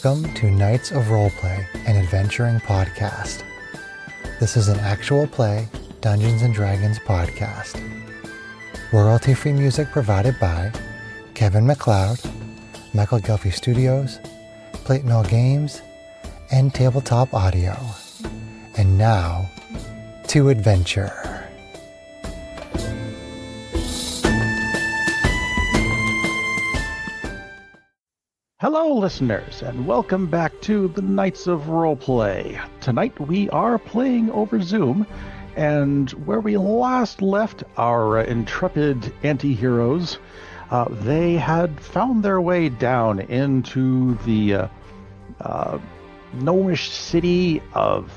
Welcome to Knights of Roleplay, an adventuring podcast. This is an actual play Dungeons & Dragons podcast. Royalty-free music provided by Kevin MacLeod, Michael Gelfie Studios, Platinum Games, and Tabletop Audio. And now, to adventure. Hello, listeners, and welcome back to the Knights of Roleplay. Tonight we are playing over Zoom, and where we last left our intrepid anti-heroes, they had found their way down into the gnomish city of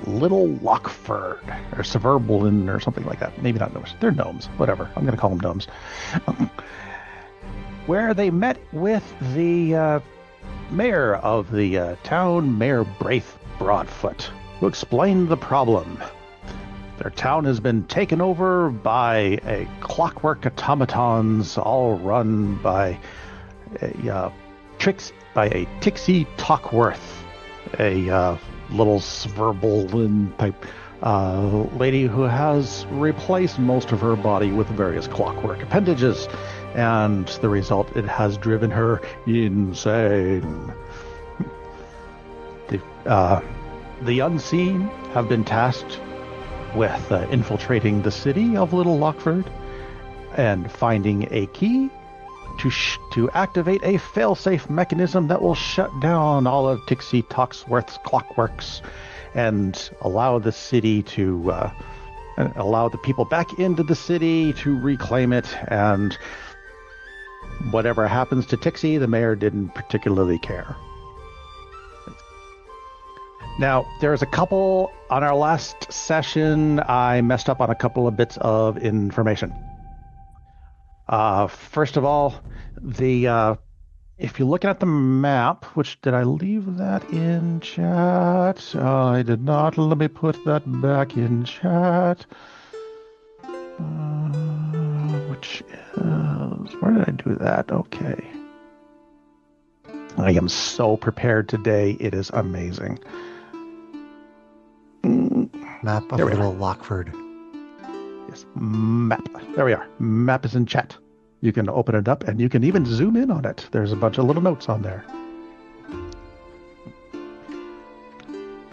Little Lockford, or Suburban, or something like that. Maybe not gnomish. They're gnomes. Whatever. I'm going to call them gnomes. Where they met with the mayor of the town, Mayor Braith Broadfoot, who explained the problem. Their town has been taken over by a clockwork automatons, all run by a Tixie Tockworth, a little Sverbolin type lady who has replaced most of her body with various clockwork appendages. And the result, it has driven her insane. The unseen have been tasked with infiltrating the city of Little Lockford and finding a key to activate a failsafe mechanism that will shut down all of Tixie Tocksworth's clockworks and allow the city to allow the people back into the city to reclaim it. And whatever happens to Tixie, the mayor didn't particularly care. Now, there's a couple, on our last session, I messed up on a couple of bits of information. First of all, if you're looking at the map, did I leave that in chat? I did not. Let me put that back in chat. Where did I do that? Okay. I am so prepared today. It is amazing. Map of Little Lockford. Yes, map. There we are. Map is in chat. You can open it up and you can even zoom in on it. There's a bunch of little notes on there.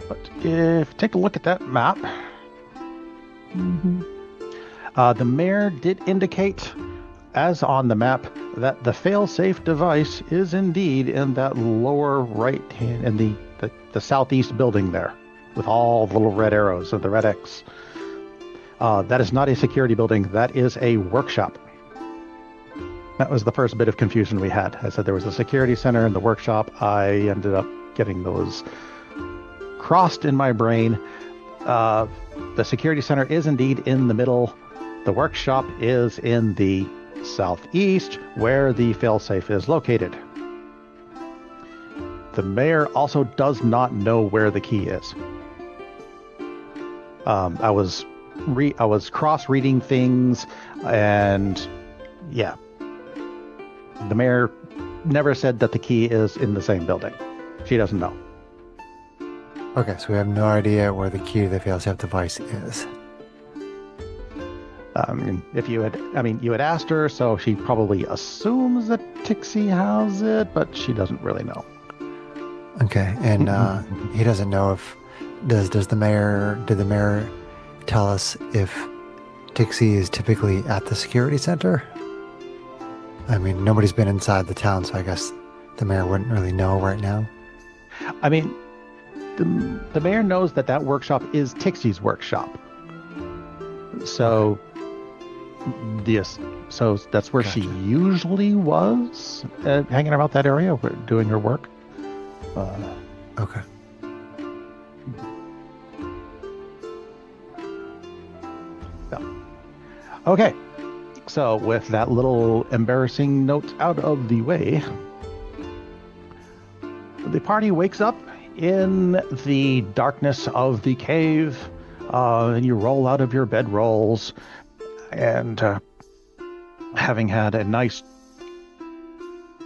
But if take a look at that map, the mayor did indicate, as on the map, that the fail-safe device is indeed in that lower right hand, in the southeast building there, with all the little red arrows and the red X. That is not a security building. That is a workshop. That was the first bit of confusion we had. I said there was a security center and the workshop. I ended up getting those crossed in my brain. The security center is indeed in the middle. The workshop is in the southeast, where the failsafe is located. The mayor also does not know where the key is. I was cross-reading things, and yeah, the mayor never said that the key is in the same building. She doesn't know. Okay, so we have no idea where the key to the failsafe device is. You had asked her, so she probably assumes that Tixie has it, but she doesn't really know. Okay, and he doesn't know if did the mayor tell us if Tixie is typically at the security center? I mean, nobody's been inside the town, so I guess the mayor wouldn't really know right now. I mean, the mayor knows that workshop is Tixie's workshop. So, yes, so that's where she usually was, hanging around that area, doing her work. Okay. Okay, so with that little embarrassing note out of the way, the party wakes up in the darkness of the cave, and you roll out of your bedrolls, and having had a nice,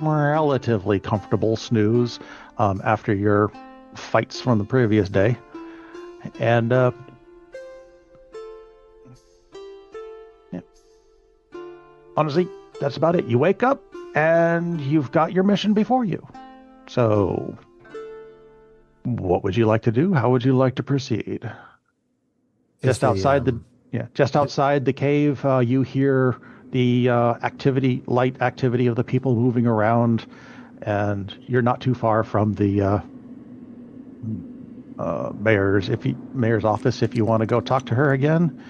relatively comfortable snooze, after your fights from the previous day. And yeah. Honestly, that's about it. You wake up and you've got your mission before you. So what would you like to do? How would you like to proceed? Just outside the cave, you hear the light activity of the people moving around, and you're not too far from the mayor's office if you want to go talk to her again.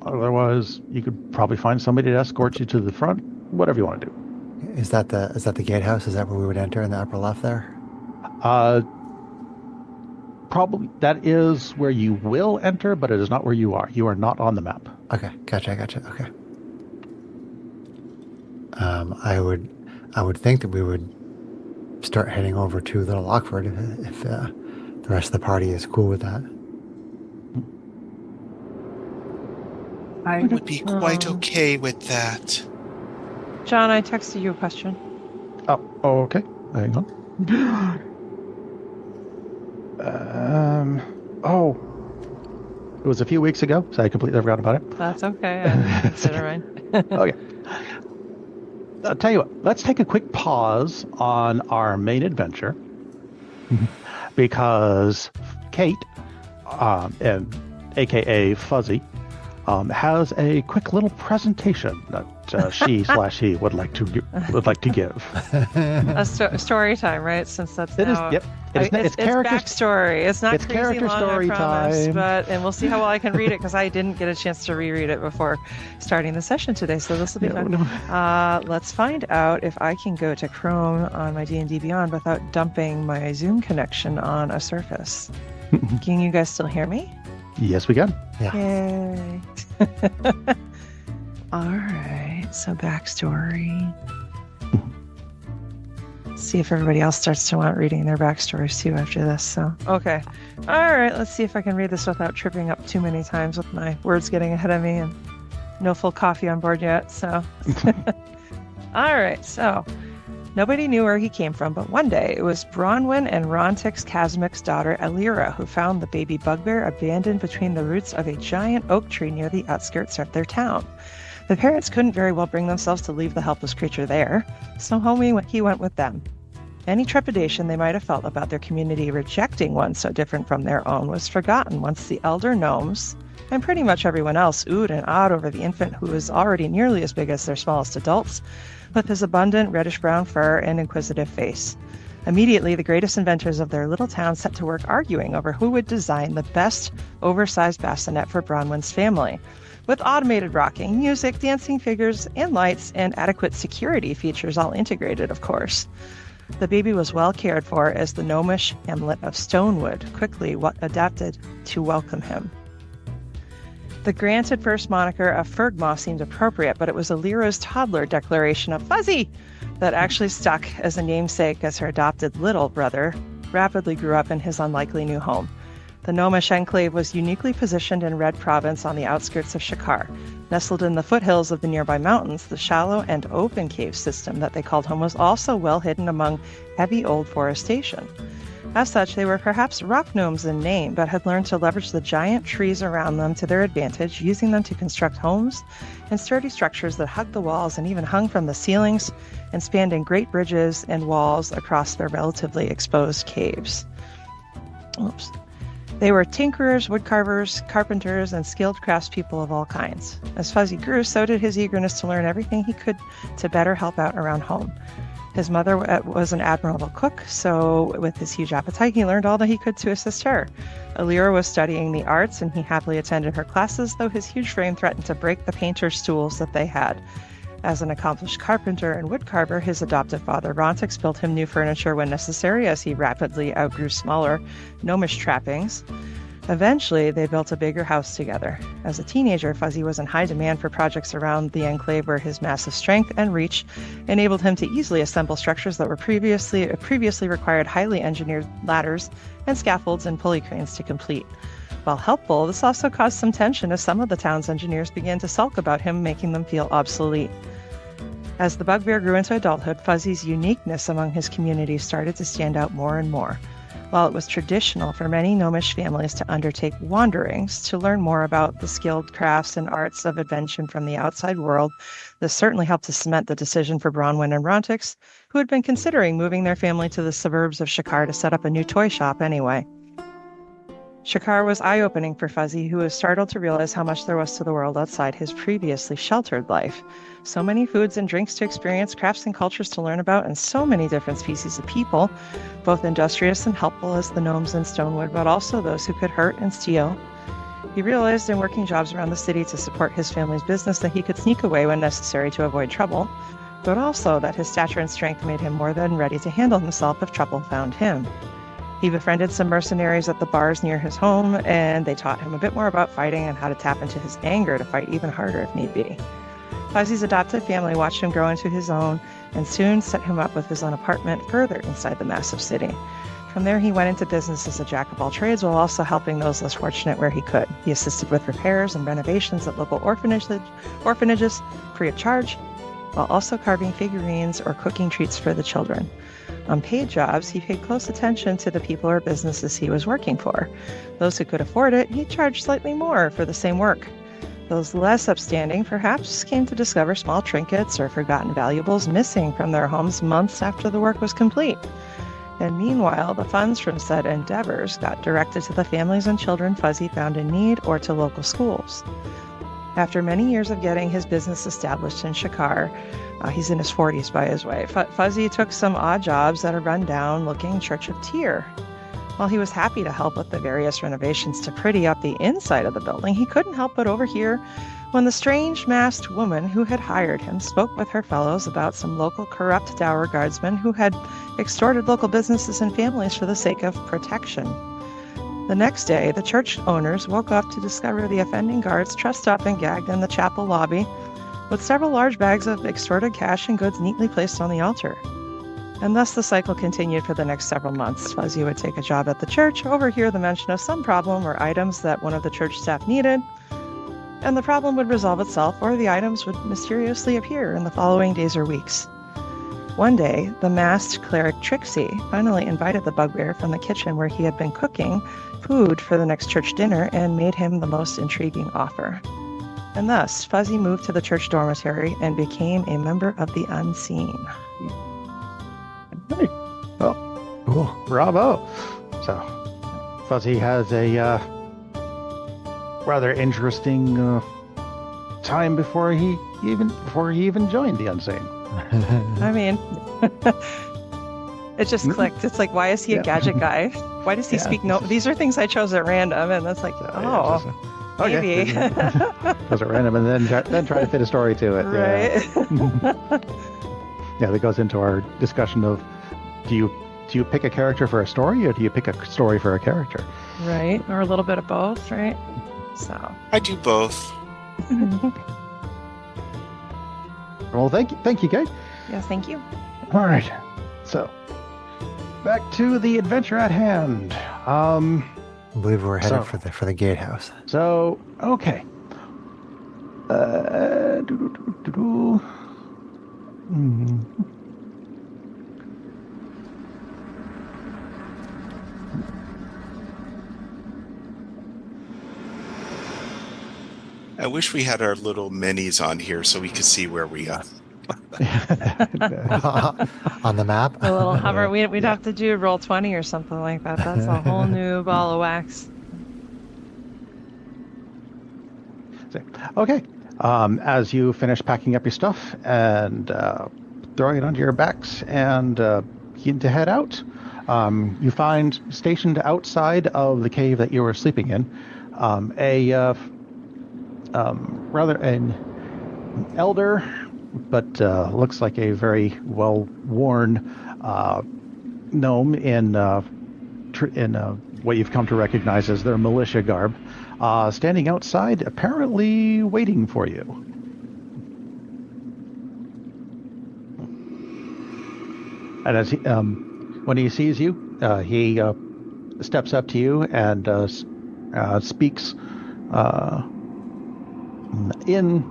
Otherwise, you could probably find somebody to escort you to the front. Whatever you want to do. Is that the gatehouse? Is that where we would enter in the upper left there? Probably that is where you will enter, but it is not where you are. You are not on the map. Okay, gotcha. Okay. I would think that we would start heading over to Little Lockford if the rest of the party is cool with that. I would be quite okay with that. John, I texted you a question. Oh, okay. Hang on. It was a few weeks ago, so I completely forgot about it. That's okay. I consider mine. Okay. I'll tell you what, let's take a quick pause on our main adventure because Kate, and AKA Fuzzy, has a quick little presentation that he would like to give. A story time, right? Since that's it now, is. Yep. It's backstory. It's not it's crazy character long, story I promise, time. And we'll see how well I can read it because I didn't get a chance to reread it before starting the session today. So this will be fun. No. Let's find out if I can go to Chrome on my D&D Beyond without dumping my Zoom connection on a Surface. Can you guys still hear me? Yes, we can. Yeah. Yay. All right, so backstory. See if everybody else starts to want reading their backstories too after this. So, okay. All right, let's see if I can read this without tripping up too many times with my words getting ahead of me and no full coffee on board yet. So, all right, so nobody knew where he came from, but one day it was Bronwyn and Rontik's Kazmik's daughter Elira who found the baby bugbear abandoned between the roots of a giant oak tree near the outskirts of their town. The parents couldn't very well bring themselves to leave the helpless creature there, so home he went with them. Any trepidation they might have felt about their community rejecting one so different from their own was forgotten once the elder gnomes, and pretty much everyone else, oohed and awed over the infant who was already nearly as big as their smallest adults, with his abundant reddish-brown fur and inquisitive face. Immediately, the greatest inventors of their little town set to work arguing over who would design the best oversized bassinet for Bronwyn's family, with automated rocking, music, dancing figures, and lights, and adequate security features all integrated, of course. The baby was well cared for as the gnomish hamlet of Stonewood quickly adapted to welcome him. The granted first moniker of Fergmaw seemed appropriate, but it was Elira's toddler declaration of Fuzzy that actually stuck as a namesake as her adopted little brother rapidly grew up in his unlikely new home. The gnomish enclave was uniquely positioned in Red Province on the outskirts of Shakar. Nestled in the foothills of the nearby mountains, the shallow and open cave system that they called home was also well hidden among heavy old forestation. As such, they were perhaps rock gnomes in name, but had learned to leverage the giant trees around them to their advantage, using them to construct homes and sturdy structures that hugged the walls and even hung from the ceilings and spanned in great bridges and walls across their relatively exposed caves. Oops. They were tinkerers, woodcarvers, carpenters, and skilled craftspeople of all kinds. As Fuzzy grew, so did his eagerness to learn everything he could to better help out around home. His mother was an admirable cook, so with his huge appetite, he learned all that he could to assist her. Elira was studying the arts, and he happily attended her classes, though his huge frame threatened to break the painter's stools that they had. As an accomplished carpenter and woodcarver, his adoptive father Rontix built him new furniture when necessary, as he rapidly outgrew smaller, gnomish trappings. Eventually, they built a bigger house together. As a teenager, Fuzzy was in high demand for projects around the enclave where his massive strength and reach enabled him to easily assemble structures that were previously required highly engineered ladders and scaffolds and pulley cranes to complete. While helpful, this also caused some tension as some of the town's engineers began to sulk about him, making them feel obsolete. As the bugbear grew into adulthood, Fuzzy's uniqueness among his community started to stand out more and more. While it was traditional for many gnomish families to undertake wanderings to learn more about the skilled crafts and arts of invention from the outside world, this certainly helped to cement the decision for Bronwyn and Rontix, who had been considering moving their family to the suburbs of Shakar to set up a new toy shop anyway. Shakar was eye-opening for Fuzzy, who was startled to realize how much there was to the world outside his previously sheltered life. So many foods and drinks to experience, crafts and cultures to learn about, and so many different species of people, both industrious and helpful as the gnomes in Stonewood, but also those who could hurt and steal. He realized in working jobs around the city to support his family's business that he could sneak away when necessary to avoid trouble, but also that his stature and strength made him more than ready to handle himself if trouble found him. He befriended some mercenaries at the bars near his home, and they taught him a bit more about fighting and how to tap into his anger to fight even harder if need be. Fuzzy's adopted family watched him grow into his own and soon set him up with his own apartment further inside the massive city. From there, he went into business as a jack of all trades while also helping those less fortunate where he could. He assisted with repairs and renovations at local orphanages free of charge, while also carving figurines or cooking treats for the children. On paid jobs, he paid close attention to the people or businesses he was working for. Those who could afford it, he charged slightly more for the same work. Those less upstanding perhaps came to discover small trinkets or forgotten valuables missing from their homes months after the work was complete. And meanwhile, the funds from said endeavors got directed to the families and children Fuzzy found in need or to local schools. After many years of getting his business established in Shakar, he's in his 40s by his way, Fuzzy took some odd jobs at a rundown-looking Church of Tyr. While he was happy to help with the various renovations to pretty up the inside of the building, he couldn't help but overhear when the strange masked woman who had hired him spoke with her fellows about some local corrupt dour guardsmen who had extorted local businesses and families for the sake of protection. The next day, the church owners woke up to discover the offending guards trussed up and gagged in the chapel lobby, with several large bags of extorted cash and goods neatly placed on the altar. And thus the cycle continued for the next several months. Fuzzy would take a job at the church, overhear the mention of some problem or items that one of the church staff needed, and the problem would resolve itself, or the items would mysteriously appear in the following days or weeks. One day, the masked cleric Trixie finally invited the bugbear from the kitchen where he had been cooking food for the next church dinner and made him the most intriguing offer. And thus, Fuzzy moved to the church dormitory and became a member of the unseen. Hey, well, cool. Bravo. So, Fuzzy has a rather interesting time before he even joined the unseen. I mean, it just clicked. It's like, why is he a gadget guy? Why does he speak? No, these are things I chose at random, and that's like, maybe. Chose at random, and then try to fit a story to it. Right. Yeah, that goes into our discussion of do you pick a character for a story, or do you pick a story for a character? Right, or a little bit of both, right? So I do both. Well, thank you, Kate. Yes, thank you. All right, so back to the adventure at hand. I believe we're headed for the gatehouse. So, okay. I wish we had our little minis on here so we could see where we are. On the map? A little hover. We'd have to do roll 20 or something like that. That's a whole new ball of wax. Okay. As you finish packing up your stuff and throwing it onto your backs and begin to head out, you find stationed outside of the cave that you were sleeping in rather an elder, but looks like a very well-worn gnome in what you've come to recognize as their militia garb, standing outside, apparently waiting for you. And as when he sees you, he steps up to you and speaks in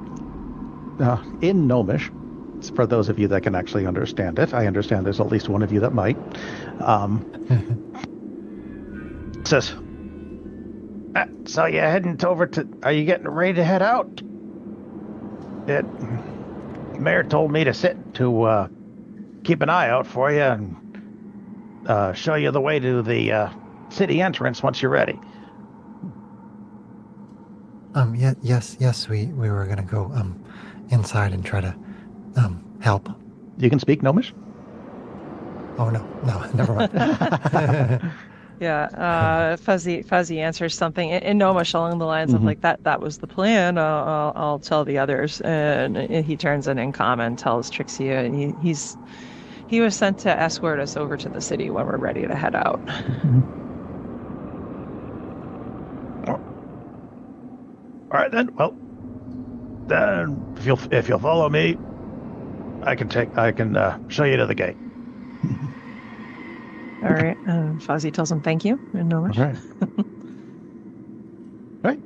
Gnomish, for those of you that can actually understand it. I understand there's at least one of you that might. Says, so you're heading over to... Are you getting ready to head out? The mayor told me to keep an eye out for you and show you the way to the city entrance once you're ready. Yes, we were gonna go inside and try to help. You can speak Gnomish? Oh no, never mind. Yeah, Fuzzy answers something in Gnomish along the lines of like that was the plan. I'll tell the others, and he turns an incom and tells Trixie, and he was sent to escort us over to the city when we're ready to head out. All right then. Well, then if you'll follow me, I can show you to the gate. All right. Fuzzy tells him thank you in Gnomish. All right. Right.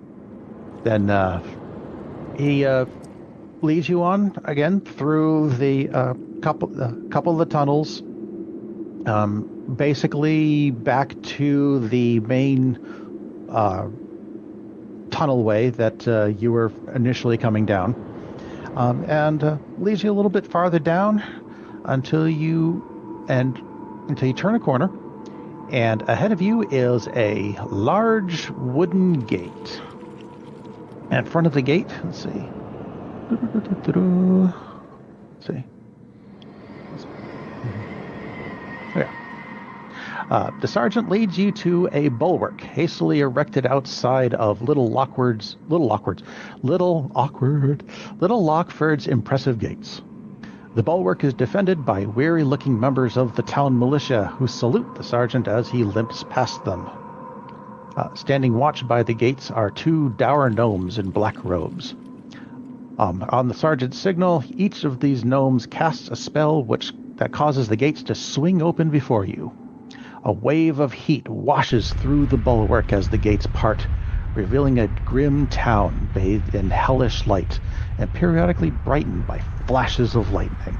Then he leads you on again through the couple of the tunnels, basically back to the main tunnelway that you were initially coming down, and leads you a little bit farther down until you turn a corner, and ahead of you is a large wooden gate. In front of the gate, let's see. The sergeant leads you to a bulwark hastily erected outside of Little Lockford's impressive gates. The bulwark is defended by weary-looking members of the town militia who salute the sergeant as he limps past them. Standing watch by the gates are two dour gnomes in black robes. On the sergeant's signal, each of these gnomes casts a spell that causes the gates to swing open before you. A wave of heat washes through the bulwark as the gates part, revealing a grim town bathed in hellish light and periodically brightened by flashes of lightning.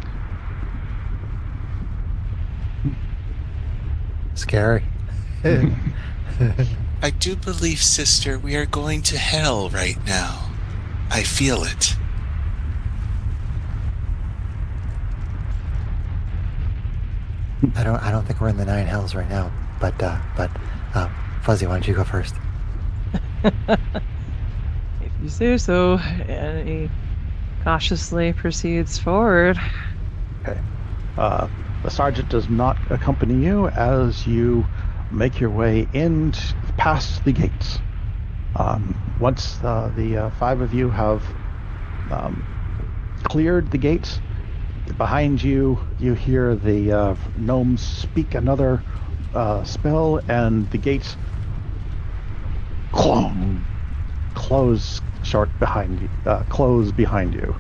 Scary. I do believe, sister, we are going to hell right now. I feel it. I don't think we're in the nine hells right now, but Fuzzy, why don't you go first? If you say so. And he cautiously proceeds forward. Okay. The sergeant does not accompany you as you make your way in past the gates. Once the five of you have cleared the gates, behind you, you hear the gnomes speak another spell, and the gates close behind you.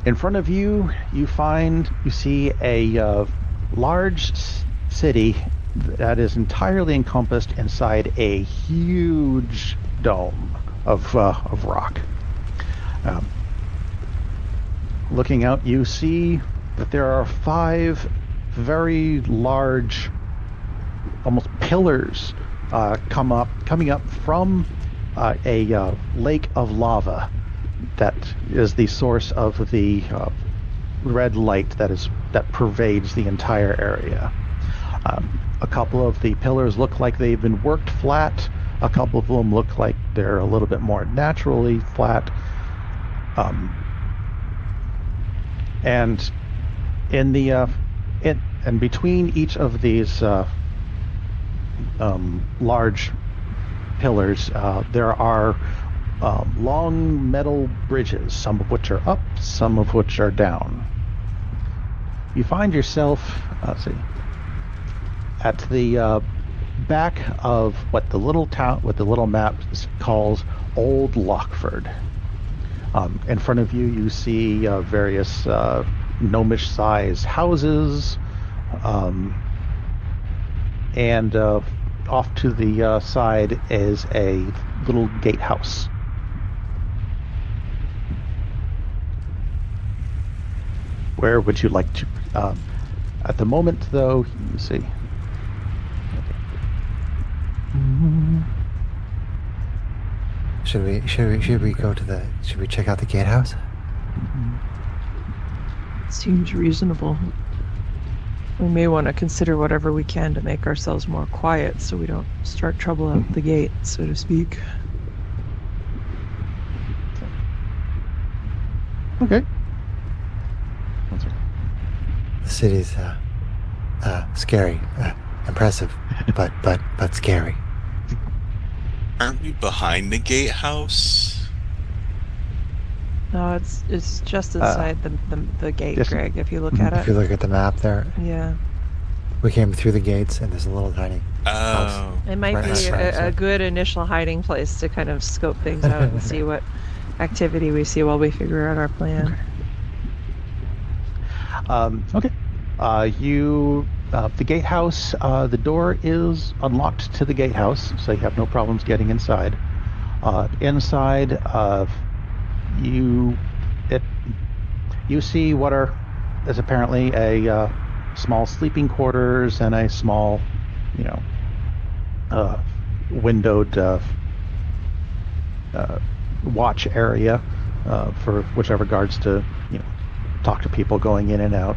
In front of you, you see a large city that is entirely encompassed inside a huge dome of rock. Looking out, you see that there are 5 very large, almost pillars, coming up from a lake of lava that is the source of the red light that pervades the entire area. A couple of the pillars look like they've been worked flat. A couple of them look like they're a little bit more naturally flat. And in the and between each of these large pillars, there are long metal bridges, some of which are up, some of which are down. You find yourself, at the back of what the little map calls Old Lockford. In front of you, you see various gnomish-sized houses, and off to the side is a little gatehouse. Where would you like to? At the moment, though, you see. Should we go to the? Should we check out the gatehouse? Seems reasonable. We may want to consider whatever we can to make ourselves more quiet so we don't start trouble out the gate, so to speak. Okay. The city's scary, impressive, but scary. Aren't we behind the gatehouse? No, it's just inside the gate, yes. Greg, if you look at it. If you look at the map there. Yeah. We came through the gates and there's a little tiny house. It might be a good initial hiding place to kind of scope things out and see what activity we see while we figure out our plan. Okay. The gatehouse, the door is unlocked to the gatehouse, so you have no problems getting inside. Inside, you see what is apparently a small sleeping quarters and a small, windowed watch area for whichever guards to, talk to people going in and out.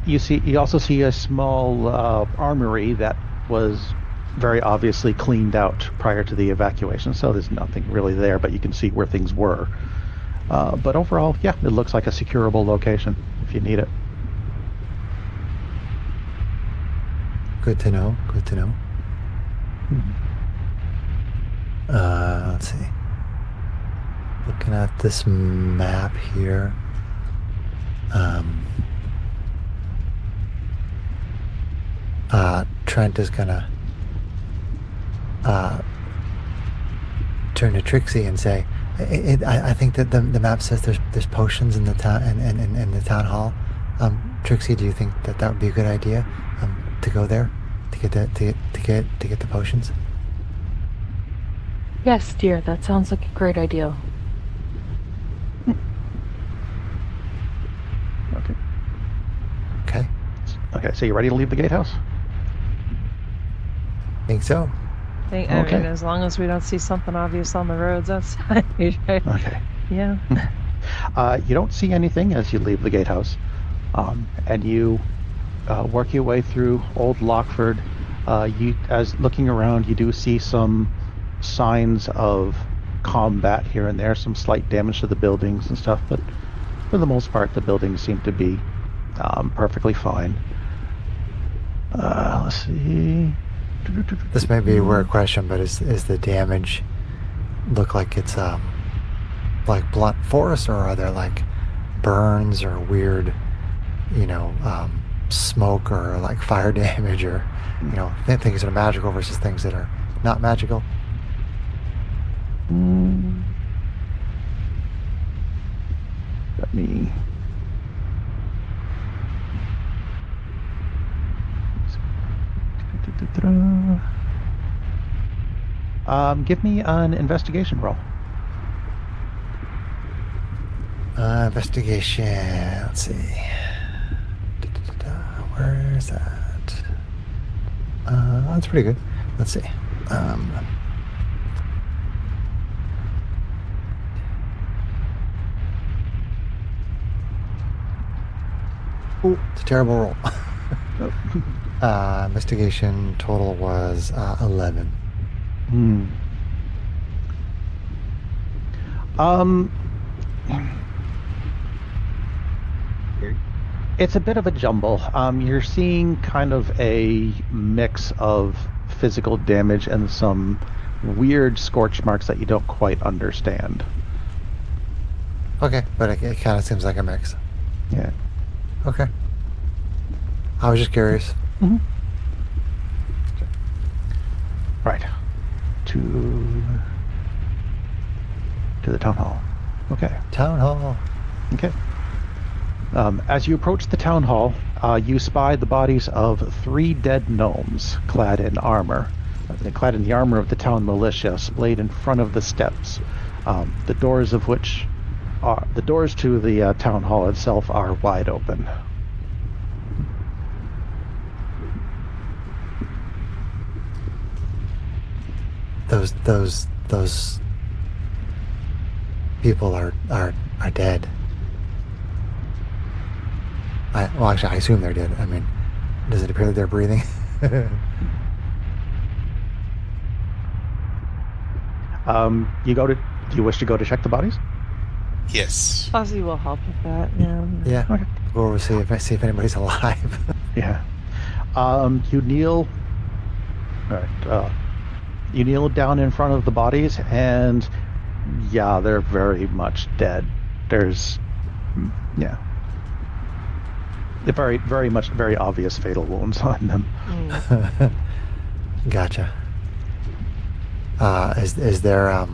You also see a small armory that was very obviously cleaned out prior to the evacuation, so there's nothing really there, but you can see where things were. But overall, yeah, it looks like a securable location if you need it. Good to know. Let's see. Looking at this map here. Trent is gonna turn to Trixie and say, I think that the map says there's potions in the town in the town hall. Trixie, do you think that would be a good idea to go there to get the potions? Yes, dear. That sounds like a great idea. Okay, so you ready to leave the gatehouse? Think so. I mean, as long as we don't see something obvious on the roads outside. Okay. Yeah. You don't see anything as you leave the gatehouse, and you work your way through Old Lockford. As looking around, you do see some signs of combat here and there, some slight damage to the buildings and stuff, but for the most part, the buildings seem to be perfectly fine. Let's see. This may be a weird question, but is the damage look like it's like blunt force, or are there like burns or weird, smoke or like fire damage, or things that are magical versus things that are not magical? Let me. Give me an investigation roll. Investigation. Let's see. Where is that? That's pretty good. Let's see. Oh, it's a terrible roll. Investigation total was 11. It's a bit of a jumble. You're seeing kind of a mix of physical damage and some weird scorch marks that you don't quite understand. Okay, but it kind of seems like a mix. Yeah. Okay. I was just curious. Mm-hmm. Right. To the town hall. Okay. Town hall. Okay. As you approach the town hall, you spy the bodies of 3 dead gnomes clad in armor. Clad in the armor of the town militia, splayed in front of the steps, the doors of which the doors to the town hall itself are wide open. Those people are dead. Well, actually, I assume they're dead. I mean, does it appear that they're breathing? Do you wish to go to check the bodies? Yes. Fuzzy will help with that. Yeah. Yeah. Okay. We'll see if anybody's alive. Yeah. You kneel. All right. You kneel down in front of the bodies, and yeah, they're very much dead. There's, yeah, they're very obvious fatal wounds on them. Gotcha. Is there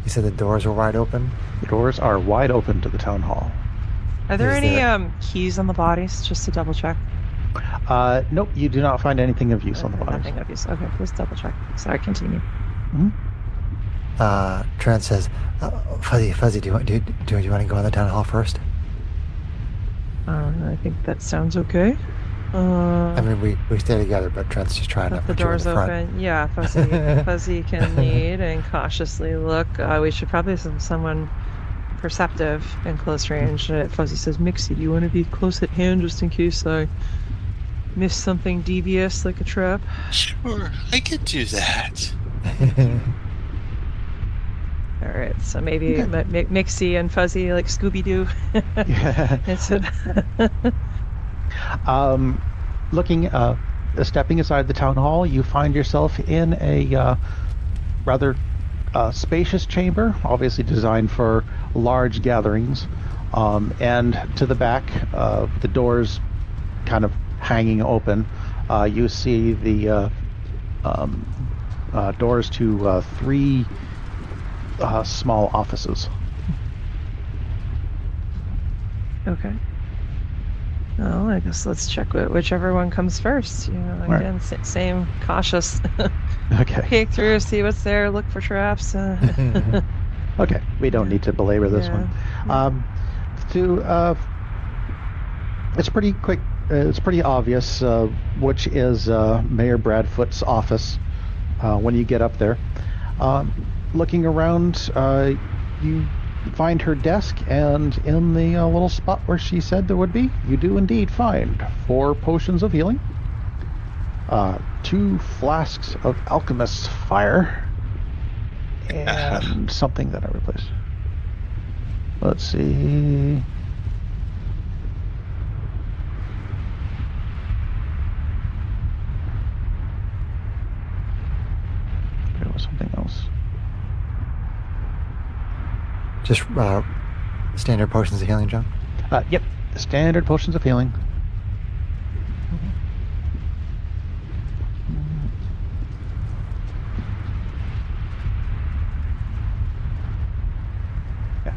you said the doors were wide open? The doors are wide open to the town hall. Are there any keys on the bodies, just to double check? Nope, you do not find anything of use on the bodies. Nothing of use. Okay, just double check. Sorry, continue. Trent says, Fuzzy, do you want to go in the town hall first? I think that sounds okay. I mean, we stay together, but Trent's just trying to put the you in doors the front. open. Yeah, Fuzzy can lead and cautiously look. We should probably have someone perceptive in close range. Fuzzy says, Mixie, do you want to be close at hand just in case I miss something devious like a trap? Sure, I could do that. All right, so maybe Mixie and Fuzzy like Scooby-Doo. Yeah. Stepping aside the town hall, you find yourself in a rather spacious chamber, obviously designed for large gatherings. And to the back, the doors kind of hanging open, you see the doors to three small offices. Okay. Well, I guess let's check whichever one comes first. You know, again, right. Same cautious. Okay. Peek through, see what's there, look for traps. Okay, we don't need to belabor this one. It's pretty quick. It's pretty obvious which is Mayor Bradfoot's office when you get up there. Looking around, you find her desk, and in the little spot where she said there would be, you do indeed find 4 potions of healing, 2 flasks of alchemist's fire, and something that I replaced. Let's see. There was something else. Just standard potions of healing, John? Yep, standard potions of healing. Yeah.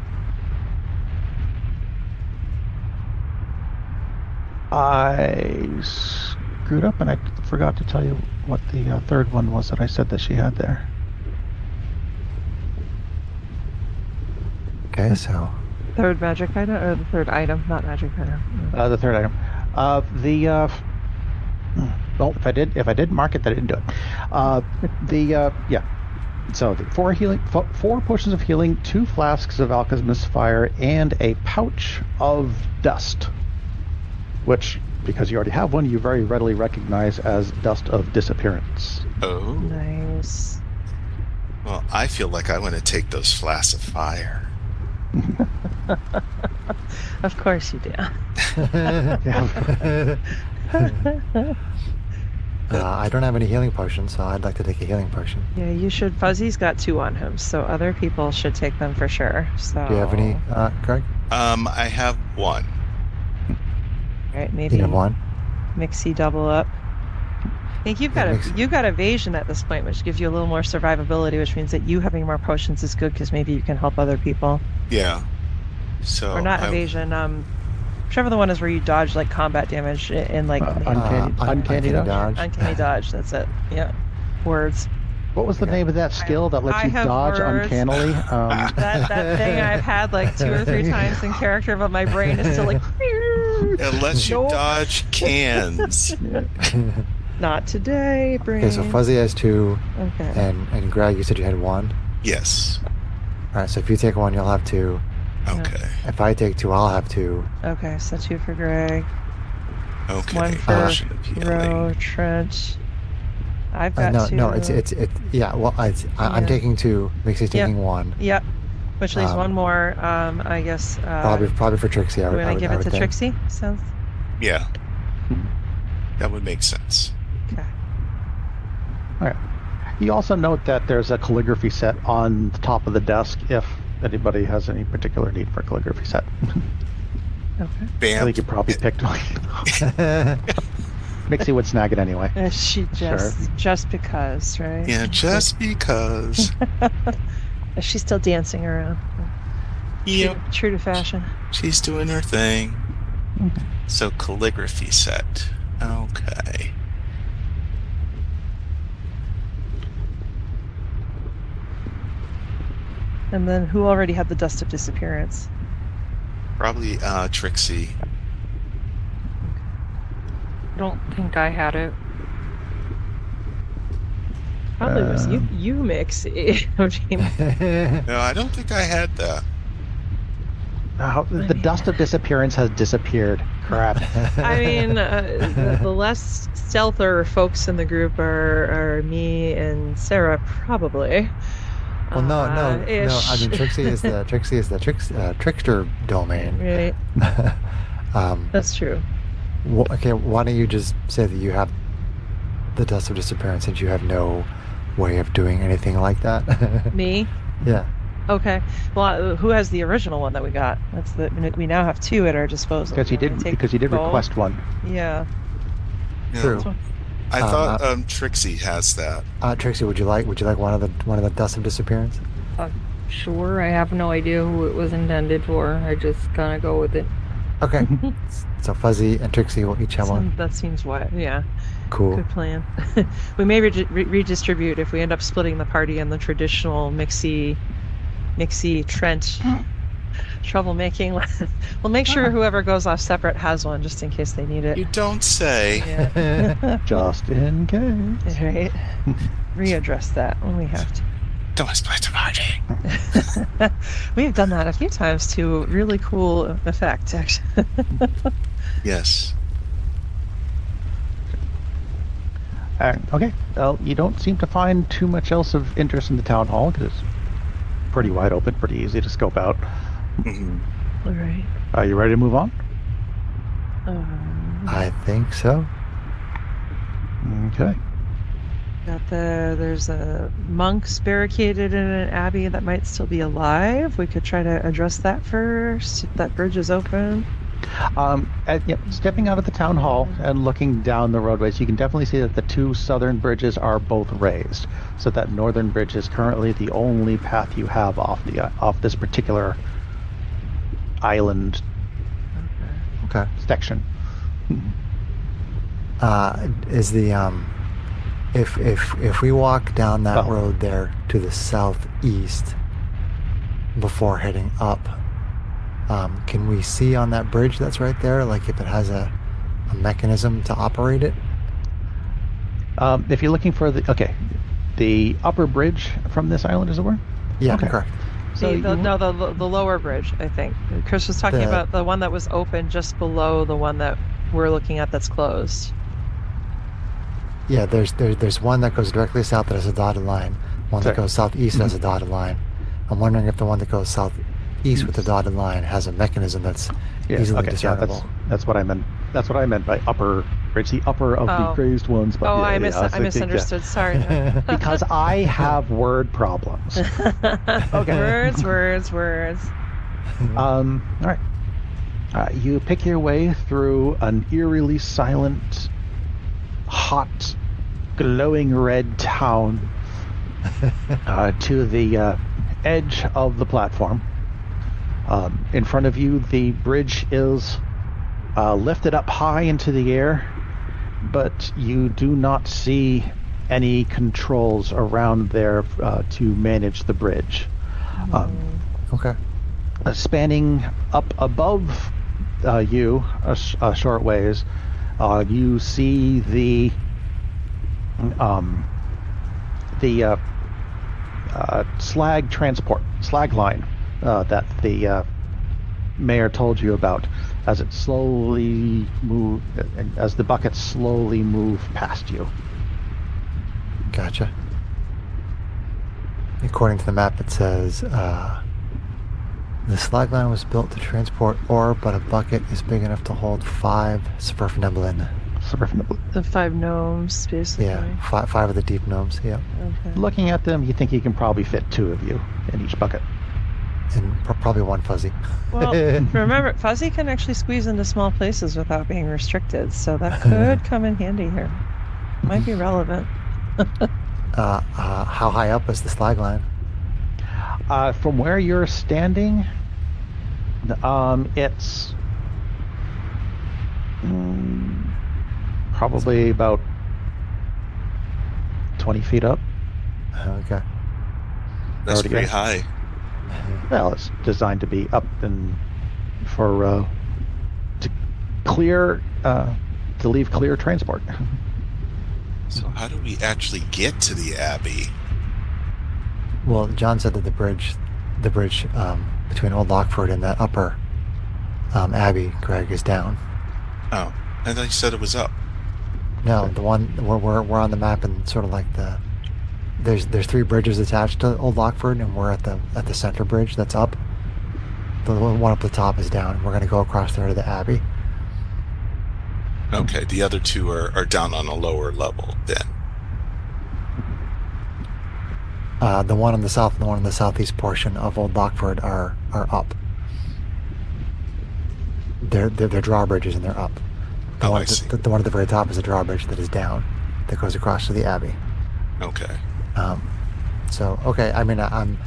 I screwed up and I forgot to tell you what the third one was that I said that she had there. Okay, so third magic item, or the third item, not magic item. The third item. Well, if I did mark it, that I didn't do it. Yeah. So the 4 potions of healing, 2 flasks of alchemist's fire, and a pouch of dust, which, because you already have one, you very readily recognize as dust of disappearance. Oh. Nice. Well, I feel like I want to take those flasks of fire. Of course you do. I don't have any healing potions, so I'd like to take a healing potion. Yeah, you should. Fuzzy's got 2 on him, so other people should take them for sure. So. Do you have any, Greg? I have 1. All right, maybe. You have 1? Mixie double up. I think you've got evasion at this point, which gives you a little more survivability, which means that you having more potions is good because maybe you can help other people. Yeah. So. Or not evasion. Whichever the one is where you dodge like combat damage in like uncanny dodge. Uncanny dodge. That's it. Yeah. Words. What was the name of that skill that lets I you have dodge words. uncannily? That thing I've had like 2 or 3 times in character, but my brain is still like. It lets you Nope. dodge cans. Not today, brain. Okay, so Fuzzy has 2, Okay. and Greg, you said you had 1. Yes. All right, so if you take 1, you'll have 2. Okay. If I take 2, I'll have 2. Okay, so 2 for Greg. Okay. 1 for Version of healing. Ro, Trent. I've got 2. No, it's yeah. Well, I'm taking 2. Mixie's taking 1. Yep. Which leaves 1 more. I guess. Probably for Trixie. We're gonna give it to think. Trixie. Sounds. Yeah. That would make sense. Okay. All right. You also note that there's a calligraphy set on the top of the desk if anybody has any particular need for a calligraphy set. Okay. Bam. I think you probably picked one. Mixie would snag it anyway. She just because, right? Yeah, just because. She's still dancing around. Yep. True to fashion. She's doing her thing. So calligraphy set. Okay. And then who already had the dust of disappearance? Probably Trixie. I don't think I had it. Probably was you Mixie. No, I don't think I had that. The dust of disappearance has disappeared. Crap. I mean, the less stealther folks in the group are me and Sarah, probably. Well, no. I mean, Trixie is the trickster domain. Right. That's true. Okay, why don't you just say that you have the dust of disappearance since you have no way of doing anything like that? Me? Yeah. Okay. Well, who has the original one that we got? We now have 2 at our disposal. Because you did both? request one. Yeah. True. I thought Trixie has that. Trixie, would you like one of the dust of disappearance? Sure. I have no idea who it was intended for. I just kind of go with it. Okay. So Fuzzy and Trixie will each have one. That seems wise. Yeah. Cool. Good plan. We may redistribute if we end up splitting the party in the traditional Mixie Trent troublemaking. We'll make sure whoever goes off separate has one just in case they need it. You don't say. Yeah. Just in case. Right. Readdress that when we have to. Don't split the party. We've done that a few times to really cool effect, actually. Yes. Okay. Well, you don't seem to find too much else of interest in the town hall because it's pretty wide open, pretty easy to scope out. Mm-hmm. All right. Are you ready to move on? I think so. Okay. There's a monks barricaded in an abbey that might still be alive. We could try to address that first if that bridge is open. Stepping out of the town hall and looking down the roadways, you can definitely see that the 2 southern bridges are both raised. So that northern bridge is currently the only path you have off this particular island section. Is the if we walk down that road there to the southeast before heading up, can we see on that bridge that's right there, like if it has a mechanism to operate it? If you're looking for the upper bridge from this island, as it were? Yeah, correct. So the lower bridge, I think. Chris was talking about the one that was open just below the one that we're looking at that's closed. Yeah, there's one that goes directly south that has a dotted line. One that goes southeast that has a dotted line. I'm wondering if the one that goes southeast with the dotted line has a mechanism that's easily discernible. Yeah, that's what I meant. That's what I meant by upper bridge, the upper of the crazed ones. But I misunderstood. Sorry. Because I have word problems. Okay. Words. All right. You pick your way through an eerily silent, hot, glowing red town to the edge of the platform. In front of you, the bridge is lifted up high into the air, but you do not see any controls around there to manage the bridge. Okay. Spanning up above you a short ways, you see the slag line that the mayor told you about, as it slowly as the buckets slowly move past you. Gotcha. According to the map, it says the slag line was built to transport ore, but a bucket is big enough to hold 5 Svrfneblin. The 5 gnomes, basically. Yeah, five of the deep gnomes. Yeah. Okay. Looking at them, you think you can probably fit 2 of you in each bucket. And probably 1 fuzzy. Well, remember, fuzzy can actually squeeze into small places without being restricted, so that could come in handy here. Might be relevant. How high up is the slag line? From where you're standing, it's probably about 20 feet up. Okay. That's pretty high. Well, it's designed to be up and for to clear to leave clear transport. So how do we actually get to the Abbey? Well, John said that the bridge between Old Lockford and that upper Abbey, Greg, is down. Oh, I thought you said it was up. No, the one we're on the map, and sort of like there's 3 bridges attached to Old Lockford, and we're at the center bridge that's up. The one up the top is down. We're going to go across there to the Abbey. Okay, the other 2 are down on a lower level then. The one on the south and the one on the southeast portion of Old Lockford are up. They're drawbridges and they're up. The one at the very top is a drawbridge that is down, that goes across to the Abbey. Okay. Okay. I mean, I'm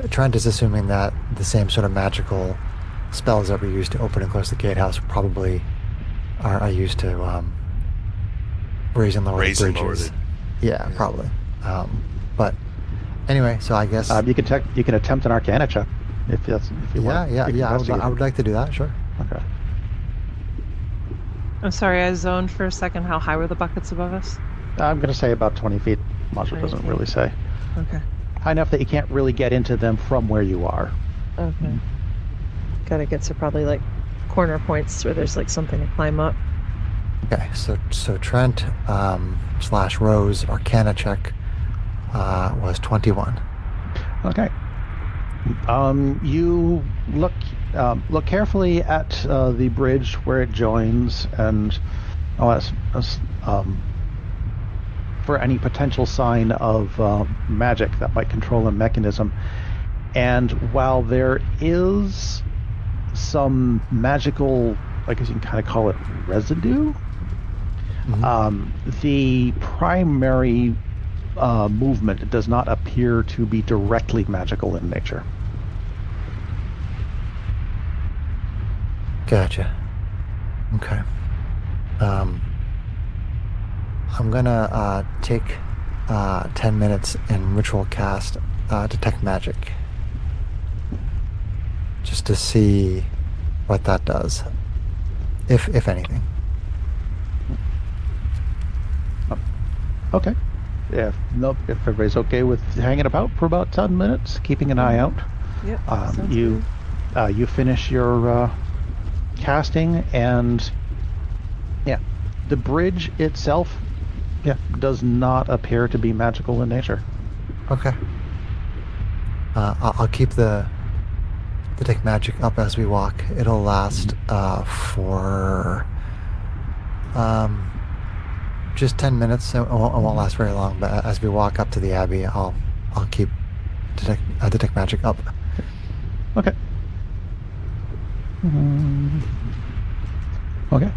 Trent is assuming that the same sort of magical spells that were used to open and close the gatehouse probably are used to raise and lower the bridges. Yeah, probably. But anyway, so I guess you can attempt an Arcana check if you want. Yeah. I would like to do that. Sure. Okay. I'm sorry, I zoned for a second. How high were the buckets above us? I'm going to say about 20 feet. Module doesn't really say. Okay. High enough that you can't really get into them from where you are. Okay. Gotta get to probably like corner points where there's like something to climb up. Okay, so Trent / Rose Arcana check was 21. Okay. You look carefully at the bridge where it joins, and for any potential sign of magic that might control the mechanism. And while there is some magical, I guess you can kind of call it residue, the primary movement does not appear to be directly magical in nature. Gotcha. Okay. I'm gonna take 10 minutes and ritual cast detect magic, just to see what that does, if anything. Okay. Yeah. Nope. If everybody's okay with hanging about for about 10 minutes, keeping an eye out. Yep. You finish your casting, and the bridge itself does not appear to be magical in nature. Okay. I'll keep the detect magic up as we walk. It'll last for just 10 minutes. It won't last very long, but as we walk up to the Abbey, I'll keep detect magic up. Okay. Okay.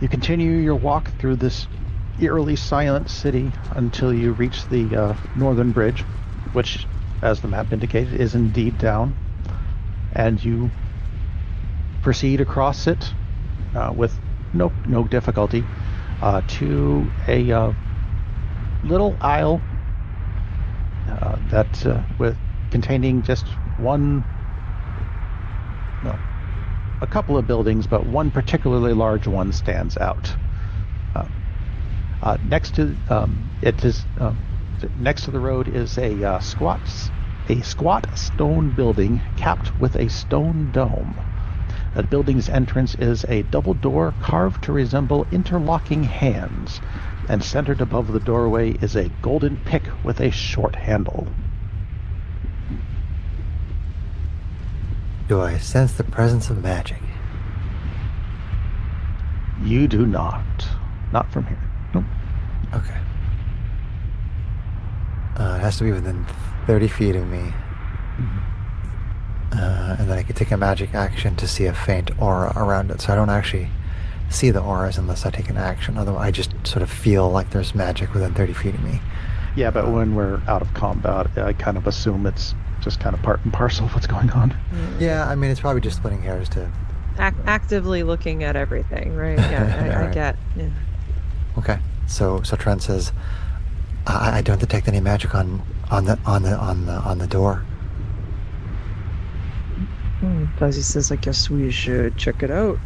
You continue your walk through this eerily silent city until you reach the northern bridge, which, as the map indicated, is indeed down. And you proceed across it with no difficulty. to a little aisle with containing just one, no, a couple of buildings, but one particularly large one stands out. Next to next to the road is a squat stone building capped with a stone dome. The building's entrance is a double door carved to resemble interlocking hands, and centered above the doorway is a golden pick with a short handle. Do I sense the presence of magic? You do not. Not from here. Nope. Okay. It has to be within 30 feet of me. And then I could take a magic action to see a faint aura around it. So I don't actually see the auras unless I take an action. Otherwise, I just sort of feel like there's magic within 30 feet of me. Yeah, but when we're out of combat, I kind of assume it's just kind of part and parcel of what's going on. Yeah, I mean, it's probably just splitting hairs to... Actively looking at everything, right? Yeah, I get. Yeah. Okay, so Trent says, I don't detect any magic on the door. Fuzzy says, I guess we should check it out.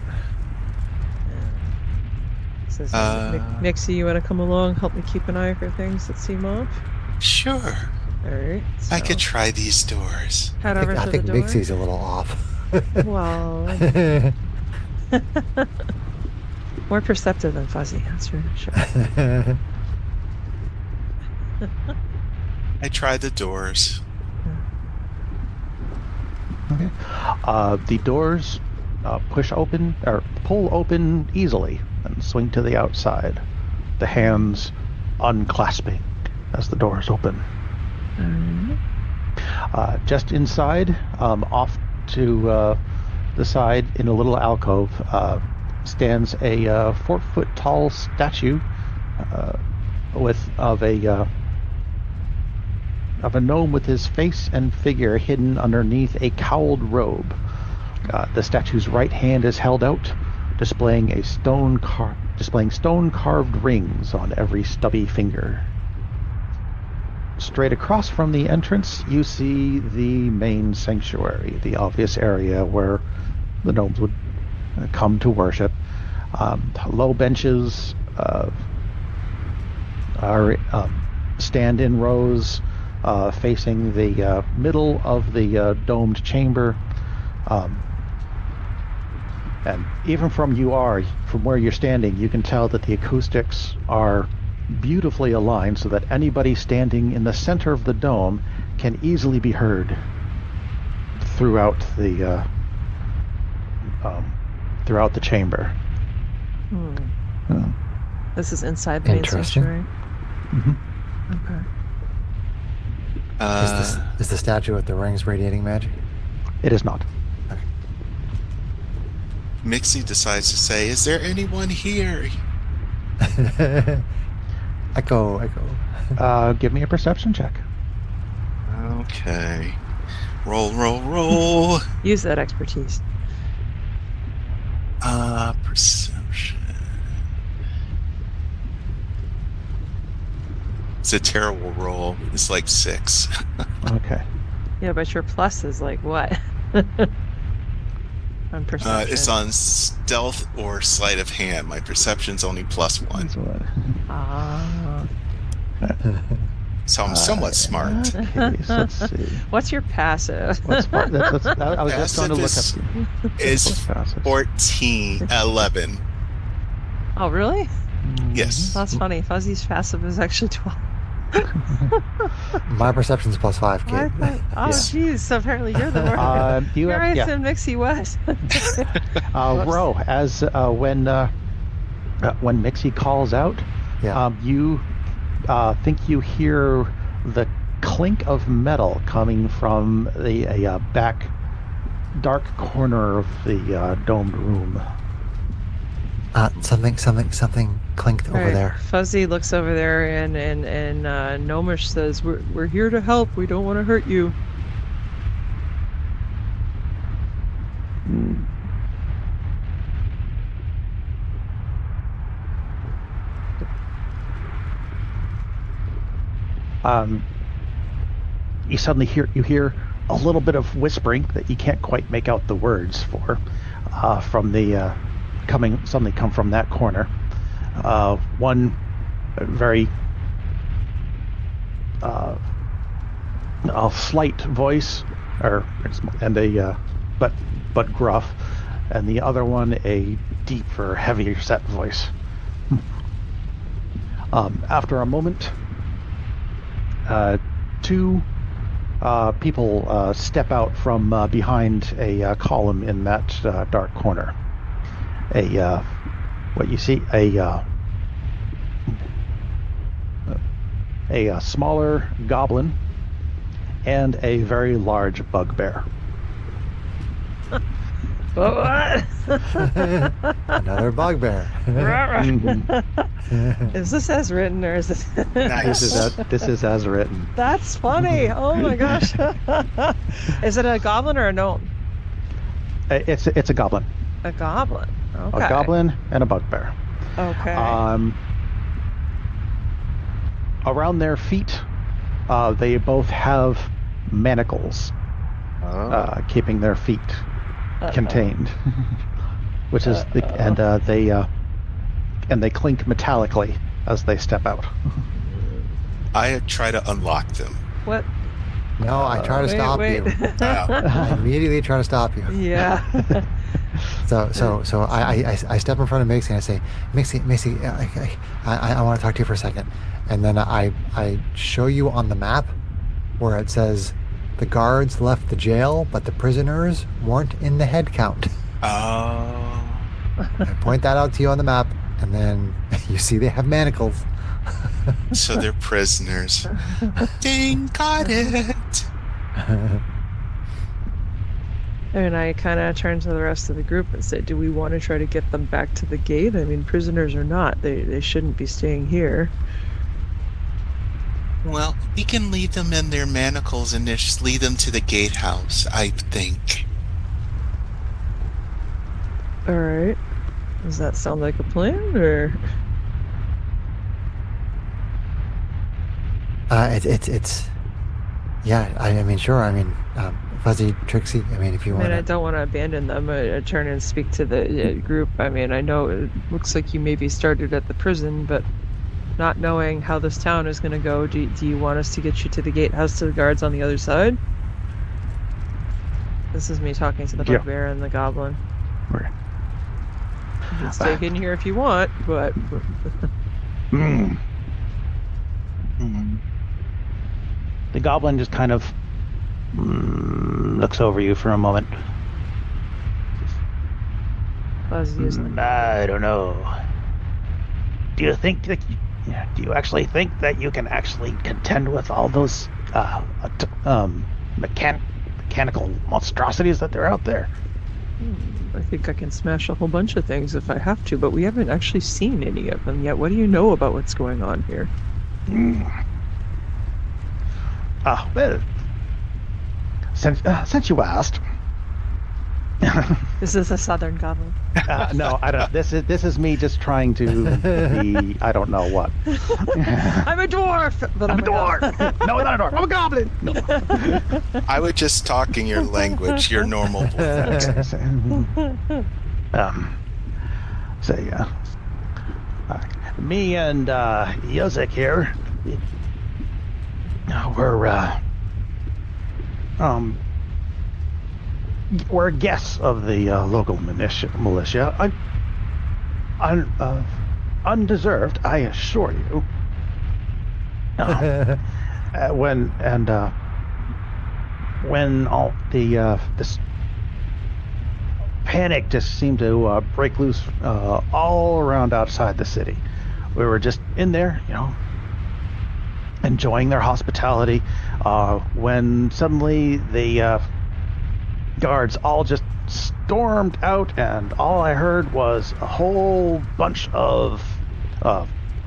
Says, Nixie, you want to come along, help me keep an eye for things that seem off? Sure. All right. So I could try these doors. Head over to the door. I think Nixie's a little off. Well, more perceptive than Fuzzy, that's for sure. I tried the doors. Okay. The doors pull open easily and swing to the outside. The hands unclasping as the doors open. Just inside, off to the side in a little alcove, stands a 4-foot tall statue of a gnome with his face and figure hidden underneath a cowled robe. The statue's right hand is held out, displaying stone carved rings on every stubby finger. Straight across from the entrance, you see the main sanctuary, the obvious area where the gnomes would come to worship. Low benches stand in rows facing the middle of the domed chamber. And even from where you're standing, you can tell that the acoustics are beautifully aligned so that anybody standing in the center of the dome can easily be heard throughout the chamber. This is inside the main sanctuary. Okay. Is the statue with the rings radiating magic? It is not. Okay. Mixie decides to say, "Is there anyone here?" Echo. Give me a perception check. Okay. Roll. Use that expertise. Perception. It's a terrible roll. It's like 6. Okay. Yeah, but your plus is like what? On perception. It's on stealth or sleight of hand. My perception's only +1. So I'm somewhat smart. Okay, so let's see. What's your passive? I was just going to look up. Is 11. Oh, really? Yes. That's funny. Fuzzy's passive is actually 12. My perception's +5, kid. Jeez. So apparently you're the worst. Here I assume Mixie was. Ro, as when Mixie calls out, you think you hear the clink of metal coming from the back dark corner of the domed room. Something clinked over there. Fuzzy looks over there and Gnomish says, "We're here to help. We don't want to hurt you." You suddenly hear a little bit of whispering that you can't quite make out the words for, from the suddenly come from that corner. One very a slight voice, but gruff, and the other one a deeper, heavier set voice. After a moment, two people step out from behind a column in that dark corner. What you see, a smaller goblin and a very large bugbear. What? Another bugbear. Is this as written or is this? Nice. This is as written. That's funny. Oh my gosh. Is it a goblin or a gnome? It's a goblin. A goblin. Okay. A goblin and a bugbear. Okay. Around their feet, they both have manacles, keeping their feet contained, which is and they clink metallically as they step out. I try to unlock them. What? No, I try to stop you. I immediately try to stop you. Yeah. So I step in front of Mixie and I say, Mixie, I want to talk to you for a second. And then I show you on the map where it says the guards left the jail, but the prisoners weren't in the head count. Oh. I point that out to you on the map, and then you see they have manacles. So they're prisoners. Dang, got it. And I kind of turned to the rest of the group and said, do we want to try to get them back to the gate? I mean, prisoners or not, they shouldn't be staying here. Well, we can leave them in their manacles and just lead them to the gatehouse, I think. All right. Does that sound like a plan, or? It's yeah, I mean, sure. I mean, Fuzzy, Trixie, I mean, if you want. I don't want to abandon them. I turn and speak to the group. I mean, I know it looks like you maybe started at the prison, but not knowing how this town is going to go, do you want us to get you to the gatehouse to the guards on the other side? This is me talking to the bugbear and the goblin. Okay. You can stay in here if you want, but... The goblin just kind of looks over you for a moment. I don't know. Do you actually think that you can actually contend with all those mechanical monstrosities that are out there? I think I can smash a whole bunch of things if I have to, but we haven't actually seen any of them yet. What do you know about what's going on here? Well, since you asked. This is a southern goblin. No, I don't. This is me just trying to be. I don't know what. I'm a dwarf, but I'm a dwarf. No, not a dwarf. I'm a goblin. No. I would just talk in your language, your normal voice. Me and Yozek here. We're guests of the local militia. Undeserved, I assure you. When all this panic just seemed to break loose all around outside the city, we were just in there, enjoying their hospitality, when suddenly the guards all just stormed out, and all I heard was a whole bunch of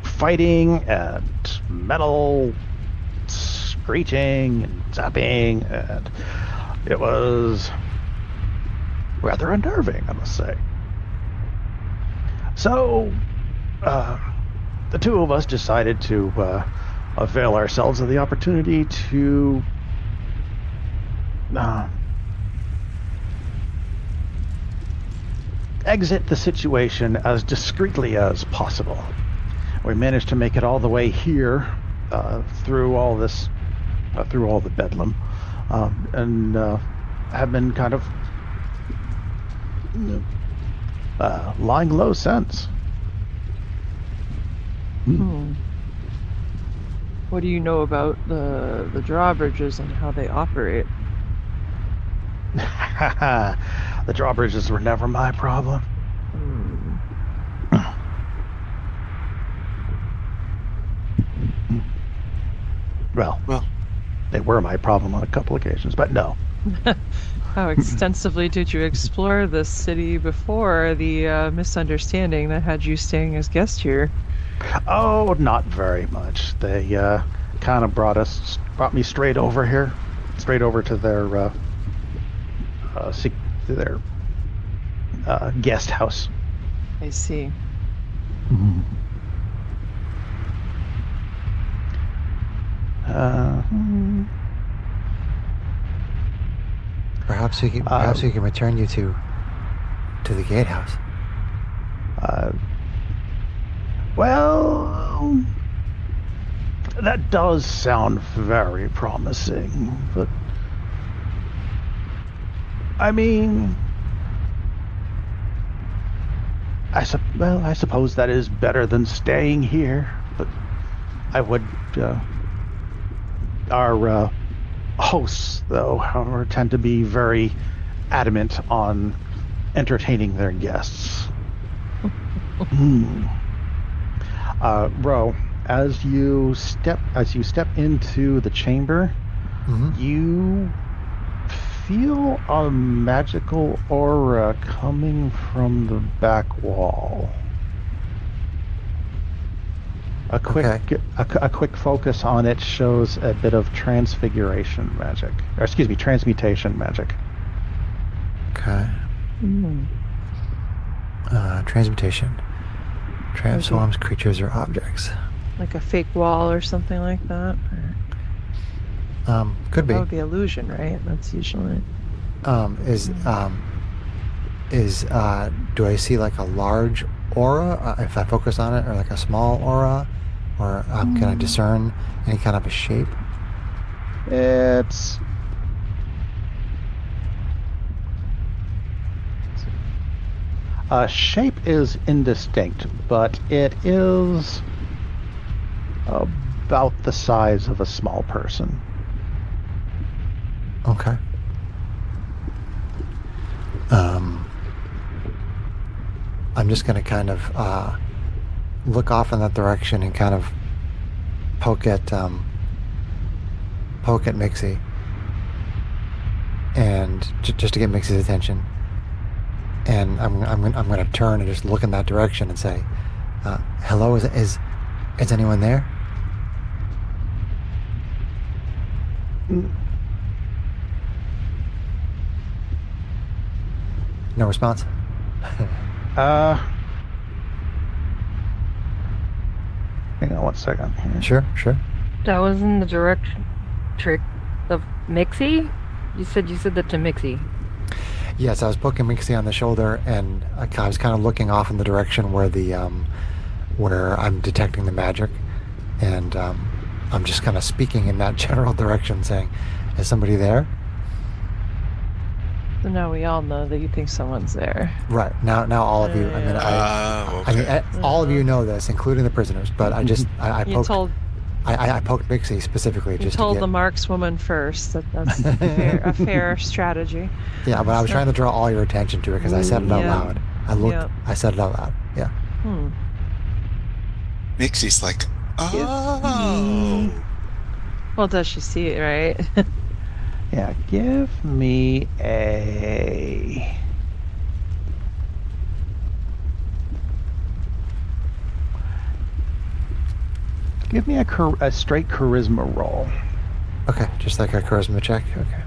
fighting and metal screeching and zapping, and it was rather unnerving, I must say. So the two of us decided to avail ourselves of the opportunity to exit the situation as discreetly as possible. We managed to make it all the way here through all this, through all the bedlam, and have been kind of lying low since. What do you know about the drawbridges and how they operate? The drawbridges were never my problem. Well, they were my problem on a couple occasions, but no. How extensively did you explore this city before the misunderstanding that had you staying as guest here? Oh, not very much. They kind of brought me straight over here, straight over to their guest house. I see. Perhaps we can return you to the gatehouse. Well, that does sound very promising, but I mean, I suppose that is better than staying here, but I would, our hosts, though, however, tend to be very adamant on entertaining their guests. Ro, as you step into the chamber, you feel a magical aura coming from the back wall. A quick focus on it shows a bit of transmutation magic. Okay. Transmutation. Transforms creatures or objects. Like a fake wall or something like that? Could be. That would be illusion, right? That's usually... do I see like a large aura if I focus on it, or like a small aura? Or can I discern any kind of a shape? It's... shape is indistinct, but it is about the size of a small person. Okay. I'm just going to kind of look off in that direction and kind of poke at Mixie, and just to get Mixie's attention. And I'm going to turn and just look in that direction and say, "Hello, is anyone there?" No response. Hang on one second. Sure. That was in the direction trick of Mixie? You said that to Mixie. Yes, I was poking Mixie on the shoulder, and I was kind of looking off in the direction where where I'm detecting the magic, and I'm just kind of speaking in that general direction, saying, "Is somebody there?" So now we all know that you think someone's there. Right. Now all of you. All of you know this, including the prisoners. But I poked Mixie specifically. You told the markswoman first that's a fair strategy. Yeah, but I was trying to draw all your attention to it because I said it out loud. I said it out loud. Yeah. Mixie's like, oh. Well, does she see it, right? Yeah, give me a... Give me a straight charisma roll. Okay, just like a charisma check? Okay.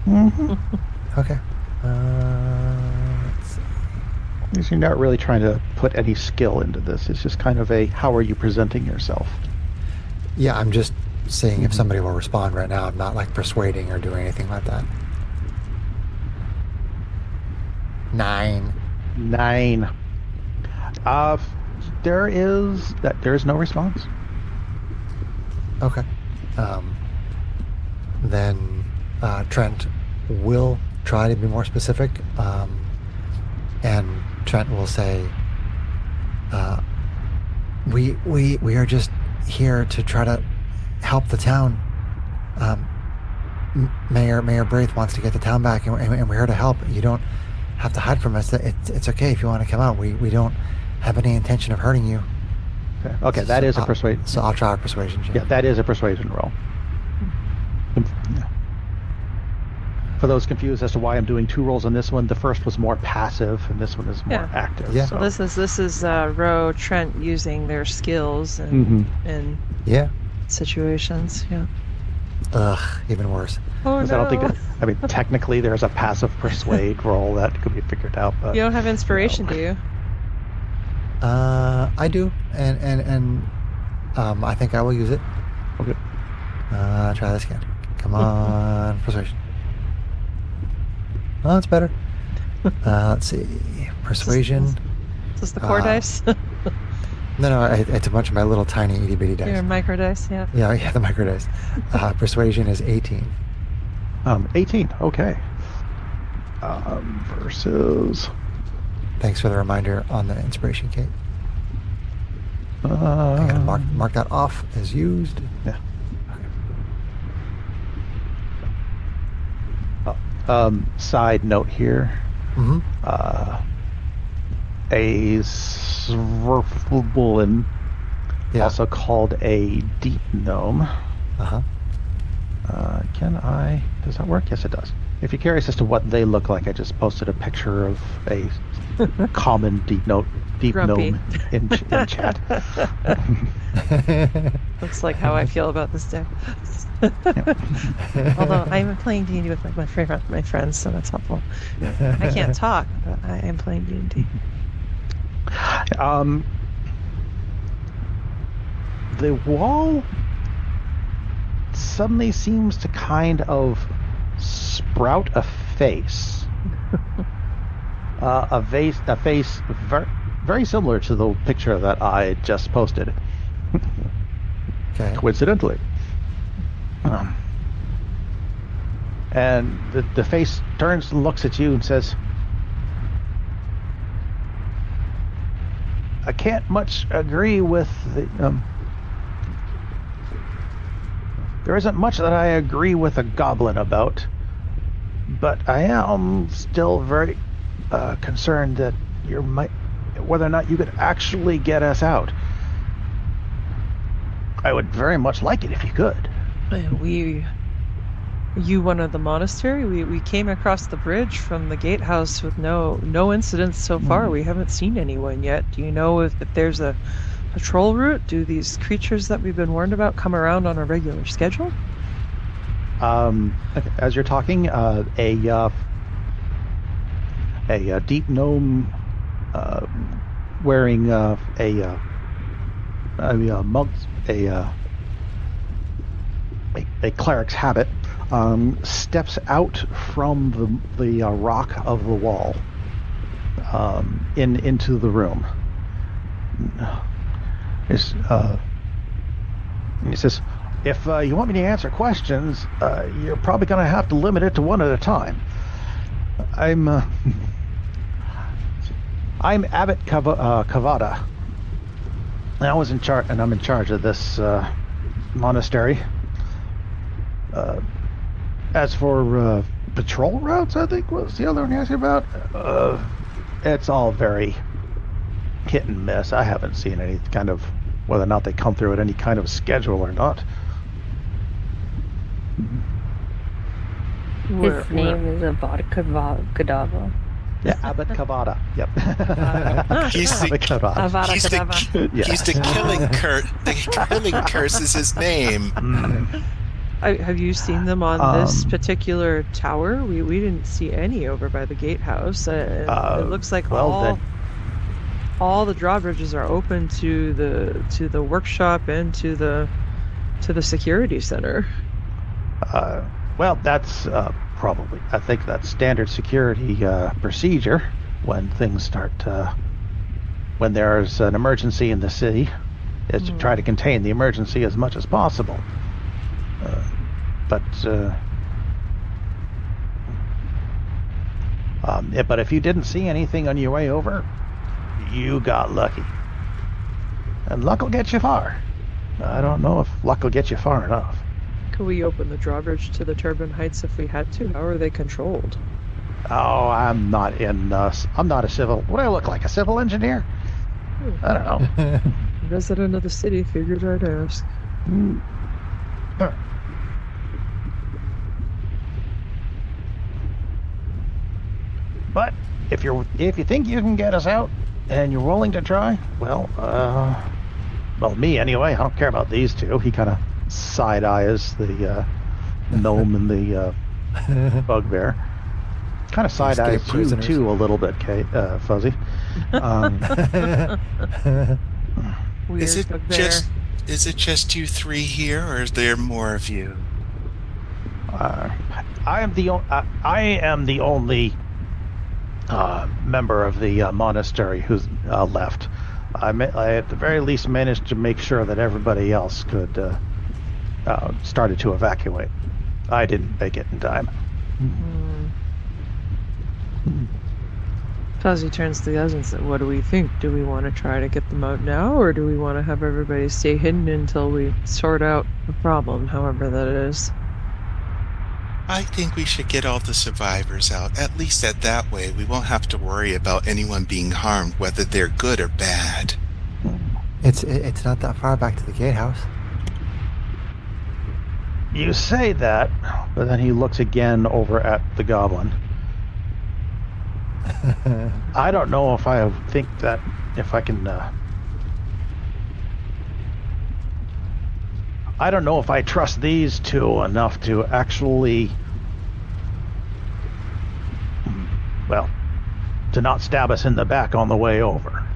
Okay. Let's see. Because you're not really trying to put any skill into this. It's just kind of a, how are you presenting yourself? Yeah, I'm just seeing if somebody will respond right now. I'm not like persuading or doing anything like that. 9. There is no response. Okay. Then Trent will try to be more specific, and Trent will say, "We are just here to try to help the town. Mayor Braith wants to get the town back, and we're here to help. You don't have to hide from us. It's okay if you want to come out. We don't have any intention of hurting you." Okay, that is a persuasion. So I'll try a persuasion check. Yeah, that is a persuasion roll. For those confused as to why I'm doing 2 rolls on this one, the first was more passive, and this one is more active. Yeah. So this is Ro, Trent using their skills in situations. Yeah. Ugh, even worse. Oh, no. I don't think technically there's a passive persuade roll that could be figured out, but You don't have inspiration, do you? I do, and I think I will use it. Okay. Try this again. Come on, persuasion. Oh, that's better. Let's see, persuasion. Is this the core dice? No, it's a bunch of my little tiny itty bitty dice. Your micro dice, yeah. Yeah, the micro dice. Persuasion is 18. 18. Okay. Versus. Thanks for the reminder on the inspiration, Kate. I gotta mark that off as used. Yeah. Side note here. Mm-hmm. A Sverflin, also called a deep gnome. Does that work? Yes, it does. If you're curious as to what they look like, I just posted a picture of a common deep gnome in chat. Looks like how I feel about this deck. Although I'm playing D&D with my friends, so that's helpful. I can't talk, but I am playing D&D. The wall suddenly seems to kind of sprout a face. A face very, very similar to the picture that I just posted. Okay. Coincidentally. And the face turns and looks at you and says, I can't much agree with the... there isn't much that I agree with a goblin about, but I am still very concerned that whether or not you could actually get us out. I would very much like it if you could. You one of the monastery? We came across the bridge from the gatehouse with no incidents so far. We haven't seen anyone yet. Do you know if there's a patrol route? Do these creatures that we've been warned about come around on a regular schedule? As you're talking, a deep gnome wearing a cleric's habit steps out from the rock of the wall into the room. He says, if you want me to answer questions, you're probably going to have to limit it to one at a time. I'm Abbot Kavada. And I'm in charge of this monastery. As for patrol routes, I think was the other one you asked about. It's all very hit and miss. I haven't seen any kind of whether or not they come through at any kind of schedule or not. His name is Abbot Kadava. Yeah, Abbot Kavada. Yep. He's the killing curse. The killing curse is his name. Have you seen them on this particular tower? We didn't see any over by the gatehouse. It looks like all the drawbridges are open to the workshop and to the to the security center. Well, that's probably, I think that's standard security procedure when things start, when there's an emergency in the city, is to try to contain the emergency as much as possible. But if you didn't see anything on your way over, you got lucky. And luck will get you far. I don't know if luck will get you far enough. Could we open the drawbridge to the Turbine Heights if we had to? How are they controlled? Oh, I'm not a civil... What do I look like, a civil engineer? I don't know. Resident of the city, figured I'd ask. But if you think you can get us out and you're willing to try, well, me anyway. I don't care about these two. He kind of side eyes the gnome and the bugbear. Kind of side eyes you too a little bit, Kate, Fuzzy. Is it just you three here, or is there more of you? I am the only member of the monastery who's left. I at the very least managed to make sure that everybody else could started to evacuate. I didn't make it in time. Fuzzy turns to the others and says, what do we think? Do we want to try to get them out now, or do we want to have everybody stay hidden until we sort out the problem, however that is? I think we should get all the survivors out. At least that way we won't have to worry about anyone being harmed, whether they're good or bad. It's not that far back to the gatehouse. You say that, but then he looks again over at the goblin. I don't know if I think that if I can... I don't know if I trust these two enough to actually... Well, to not stab us in the back on the way over.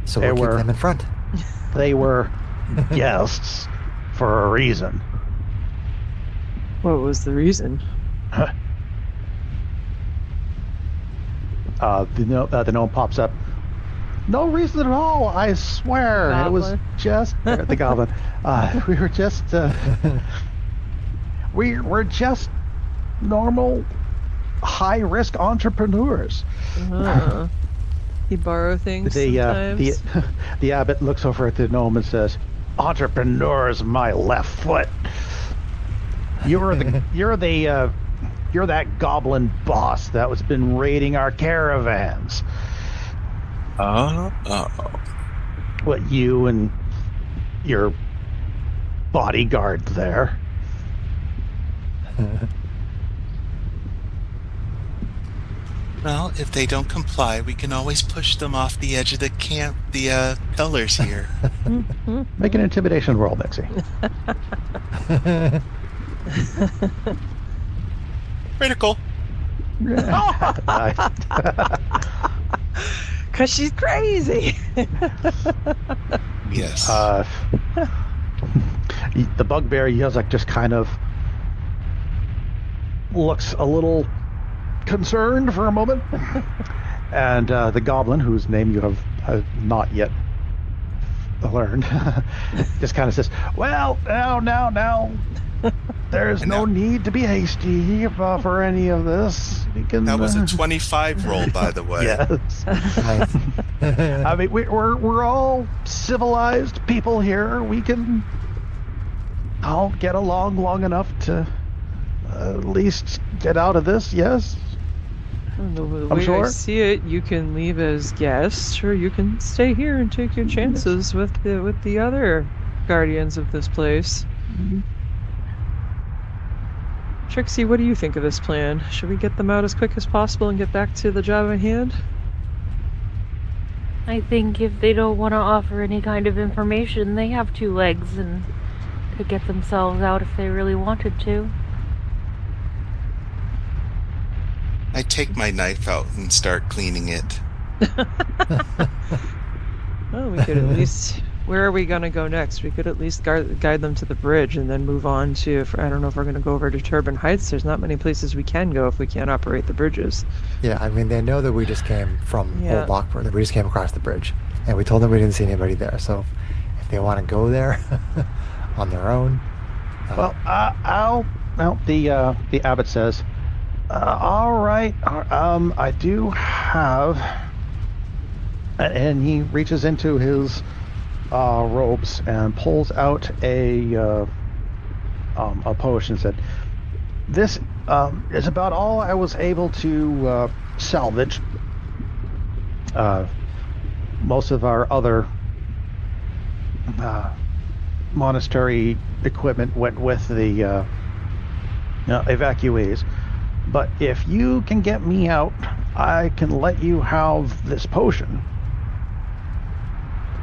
So we'll keep them in front. They were guests for a reason. What was the reason? The gnome pops up. No reason at all, I swear. Goblin. It was just the goblin. We were just we're just normal high-risk entrepreneurs. You borrow things sometimes. The abbot looks over at the gnome and says, "Entrepreneur's my left foot. You're that goblin boss that was been raiding our caravans." What, you and your bodyguard there? Well, if they don't comply, we can always push them off the edge of the pillars here. Make an intimidation roll, Mixie. Critical. Because she's crazy. Yes. The bugbear, he has like just kind of looks a little concerned for a moment. And the goblin, whose name you have not yet learned, just kind of says, "Well, now. There's no need to be hasty for any of this. We can." That was a 25 roll, by the way. Yes. I mean, we're all civilized people here. We can all get along long enough to at least get out of this. Yes. The way I see it, you can leave as guests, or you can stay here and take your chances with the other guardians of this place. Mm-hmm. Trixie, what do you think of this plan? Should we get them out as quick as possible and get back to the job at hand? I think if they don't want to offer any kind of information, they have two legs and could get themselves out if they really wanted to. I take my knife out and start cleaning it. Well, we could at least Where are we going to go next? We could at least guide them to the bridge and then move on to, I don't know if we're going to go over to Turbine Heights. There's not many places we can go if we can't operate the bridges. Yeah, I mean, they know that we just came from Old Lockport, that we just came across the bridge. And we told them we didn't see anybody there. So if they want to go there on their own. The abbot says, all right, I do have, and he reaches into his robes and pulls out a potion and said, this is about all I was able to salvage. Most of our other monastery equipment went with the evacuees. But if you can get me out, I can let you have this potion.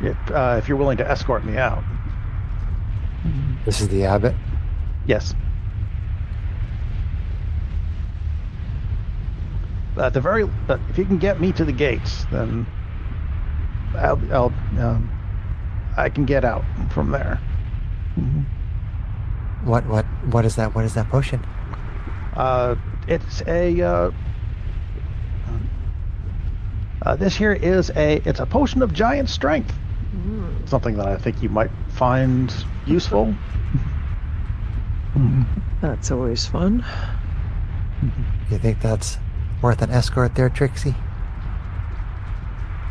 If you're willing to escort me out. This is the abbot? Yes. But if you can get me to the gates, then I can get out from there. What is that? What is that potion? It's a this here is it's a potion of giant strength. Something that I think you might find useful. That's always fun. You think that's worth an escort there, Trixie?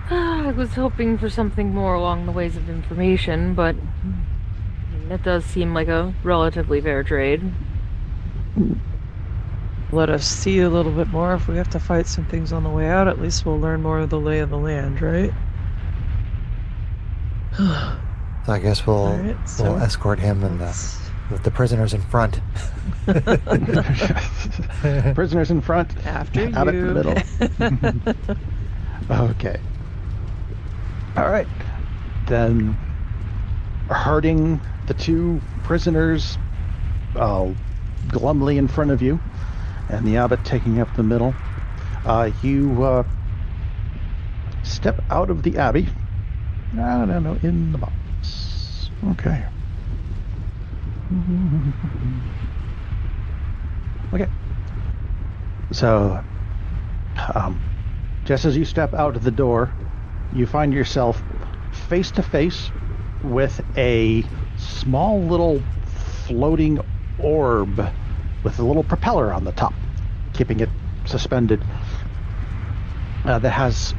I was hoping for something more along the ways of information, but that does seem like a relatively fair trade. Let us see a little bit more. If we have to fight some things on the way out, at least we'll learn more of the lay of the land, right? So I guess we'll escort him and with the prisoners in front. Prisoners in front. After you. Out in the middle. Okay. All right. Then herding the two prisoners glumly in front of you, and the abbot taking up the middle, you step out of the abbey. No, in the box. Okay. Okay. So, just as you step out of the door, you find yourself face to face with a small little floating orb with a little propeller on the top, keeping it suspended. That has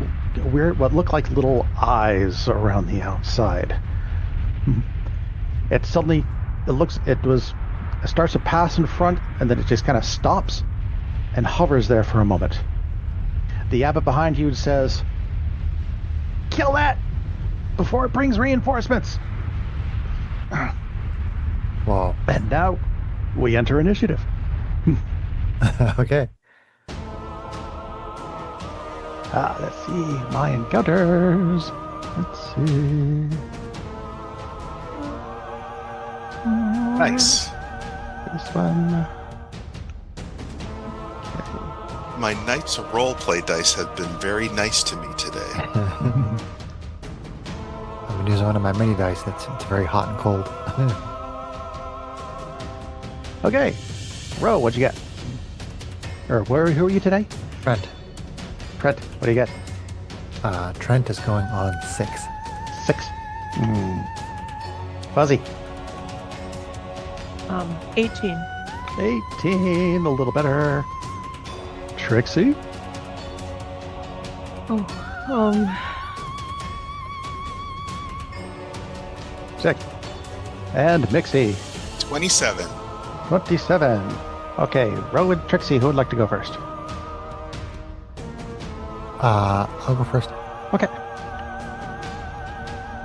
what look like little eyes around the outside. It starts to pass in front, and then it just kind of stops and hovers there for a moment. The abbot behind you says, "Kill that before it brings reinforcements." Wow. And now we enter initiative. Okay. Let's see my encounters. Let's see. Nice. This one. My Knight's roleplay dice have been very nice to me today. I'm going to use one of my mini dice. It's very hot and cold. Okay. Ro, what'd you get? Or who are you today? Trent. Trent, what do you get? Trent is going on 6. 6. Fuzzy. 18. 18, a little better. Trixie? Sick. And Mixie. 27. 27. Okay, Ro and Trixie, who would like to go first? I'll go first. Okay.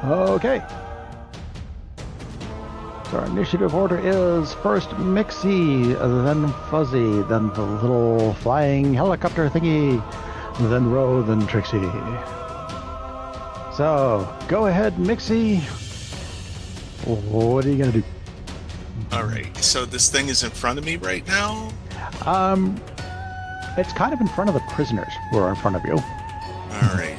Okay. So our initiative order is first Mixie, then Fuzzy, then the little flying helicopter thingy, then Ro, then Trixie. So, go ahead, Mixie. What are you going to do? Alright, so this thing is in front of me right now? It's kind of in front of the prisoners who are in front of you. Alright.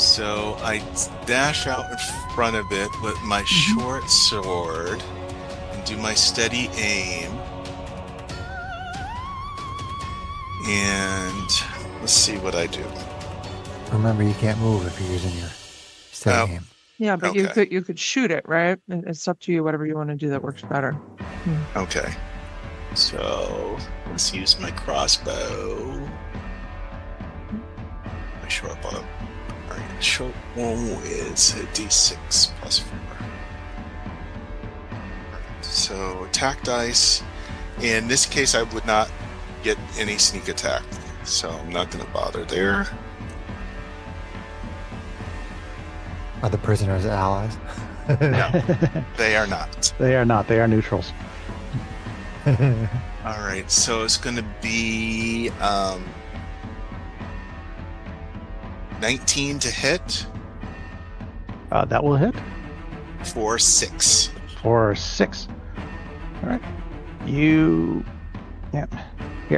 So I dash out in front of it with my short sword and do my steady aim. And let's see what I do. Remember, you can't move if you're using your steady aim. Yeah, but Okay. you could shoot it, right? It's up to you, whatever you want to do that works better. Okay. So let's use my crossbow. My short bow. All right, short bow is a d6 plus 4. So attack dice. In this case, I would not get any sneak attack, so I'm not going to bother there. Are the prisoners allies? No, they are not. They are not. They are neutrals. All right, so it's going to be 19 to hit That will hit for 6. for 6. All right. Your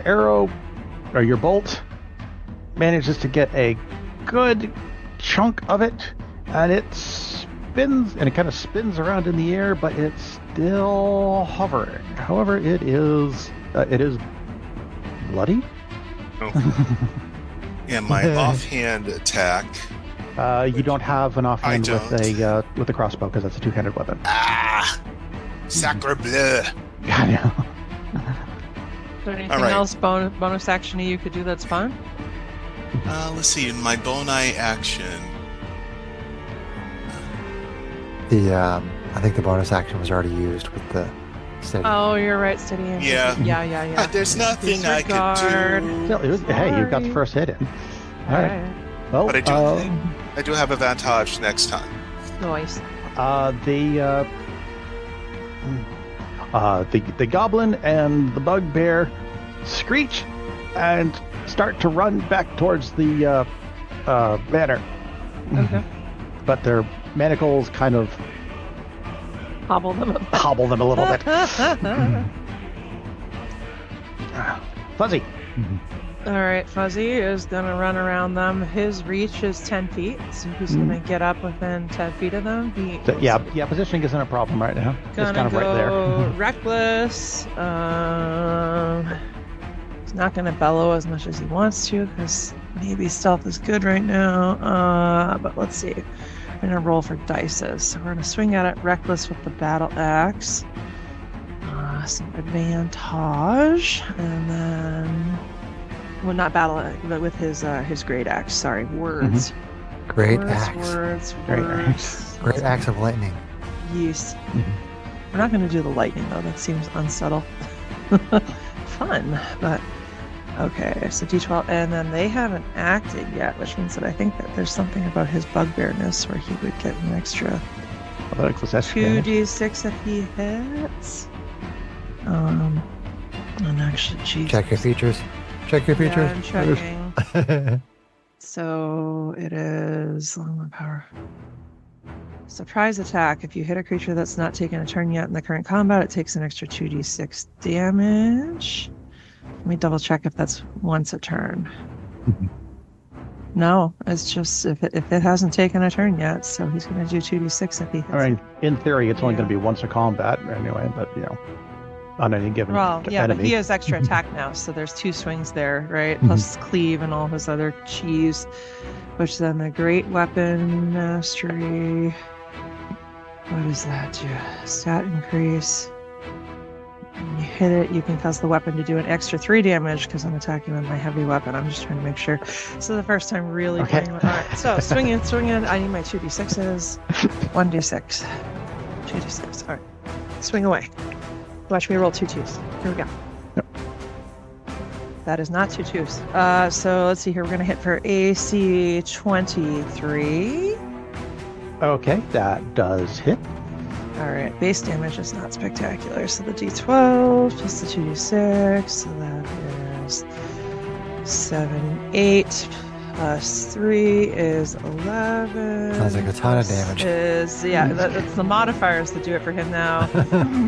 arrow or your bolt manages to get a good chunk of it, and it spins, and it kind of spins around in the air, but it's still hovering. However, it is bloody. Okay. And my offhand attack. You don't have an offhand I with a crossbow because that's a two-handed weapon. Sacre bleu. I know. Is there anything All right. else bonus action you could do that's fun? Let's see. In my bone-eye action, I think the bonus action was already used with the steady. Oh, you're right, steady aim. Yeah. Yeah. there's nothing I Disregard. could do. Still, hey, you got the first hit in. All right. Well, But I do have advantage next time. Nice. The goblin and the bugbear screech and start to run back towards the banner. Okay. But their manacles kind of Hobble them up. hobble them a little bit. Fuzzy. All right, Fuzzy is going to run around them. His reach is 10 feet, so he's going to get up within 10 feet of them. Yeah, positioning isn't a problem right now. It's Gonna kind of right there. go reckless. He's not going to bellow as much as he wants to because maybe stealth is good right now. But let's see. I'm going to roll for dices. So we're going to swing at it reckless with the battle axe. Some advantage. And then... Well, not battle axe, but with his great axe. Sorry, words. Great Words, axe. Words. Great axe. Great axe of lightning. Yes. We're not going to do the lightning, though. That seems unsubtle. Fun, but... Okay, so D12, and then they haven't acted yet, which means that I think that there's something about his bugbearness where he would get an extra 2d6 if he hits. And actually, geez. Check your features. Check your features. Yeah, I'm checking. So it is long power. Surprise attack. If you hit a creature that's not taken a turn yet in the current combat, it takes an extra 2d6 damage. Let me double check if that's once a turn. No, it's just if it hasn't taken a turn yet, so he's going to do 2d6 if he hits. I mean, in theory, it's only going to be once a combat anyway, but on any given yeah, enemy. but he has extra attack now, so there's 2 swings there, right? Plus cleave and all his other cheese, which then the great weapon mastery. What does that do? Stat increase. When you hit it, you can cause the weapon to do an extra 3 damage because I'm attacking with my heavy weapon. I'm just trying to make sure. So the first time really playing with. All right, so swing in. I need my 2d6s. 1d6. 2d6. All right. Swing away. Watch me roll 2 twos. Here we go. Yep. That is not 2 twos. So let's see here. We're going to hit for AC 23. Okay, that does hit. All right, base damage is not spectacular. So the d12 plus the 2d6. So that is 7, 8 plus 3 is 11. Sounds like a ton of damage. That's the modifiers that do it for him now.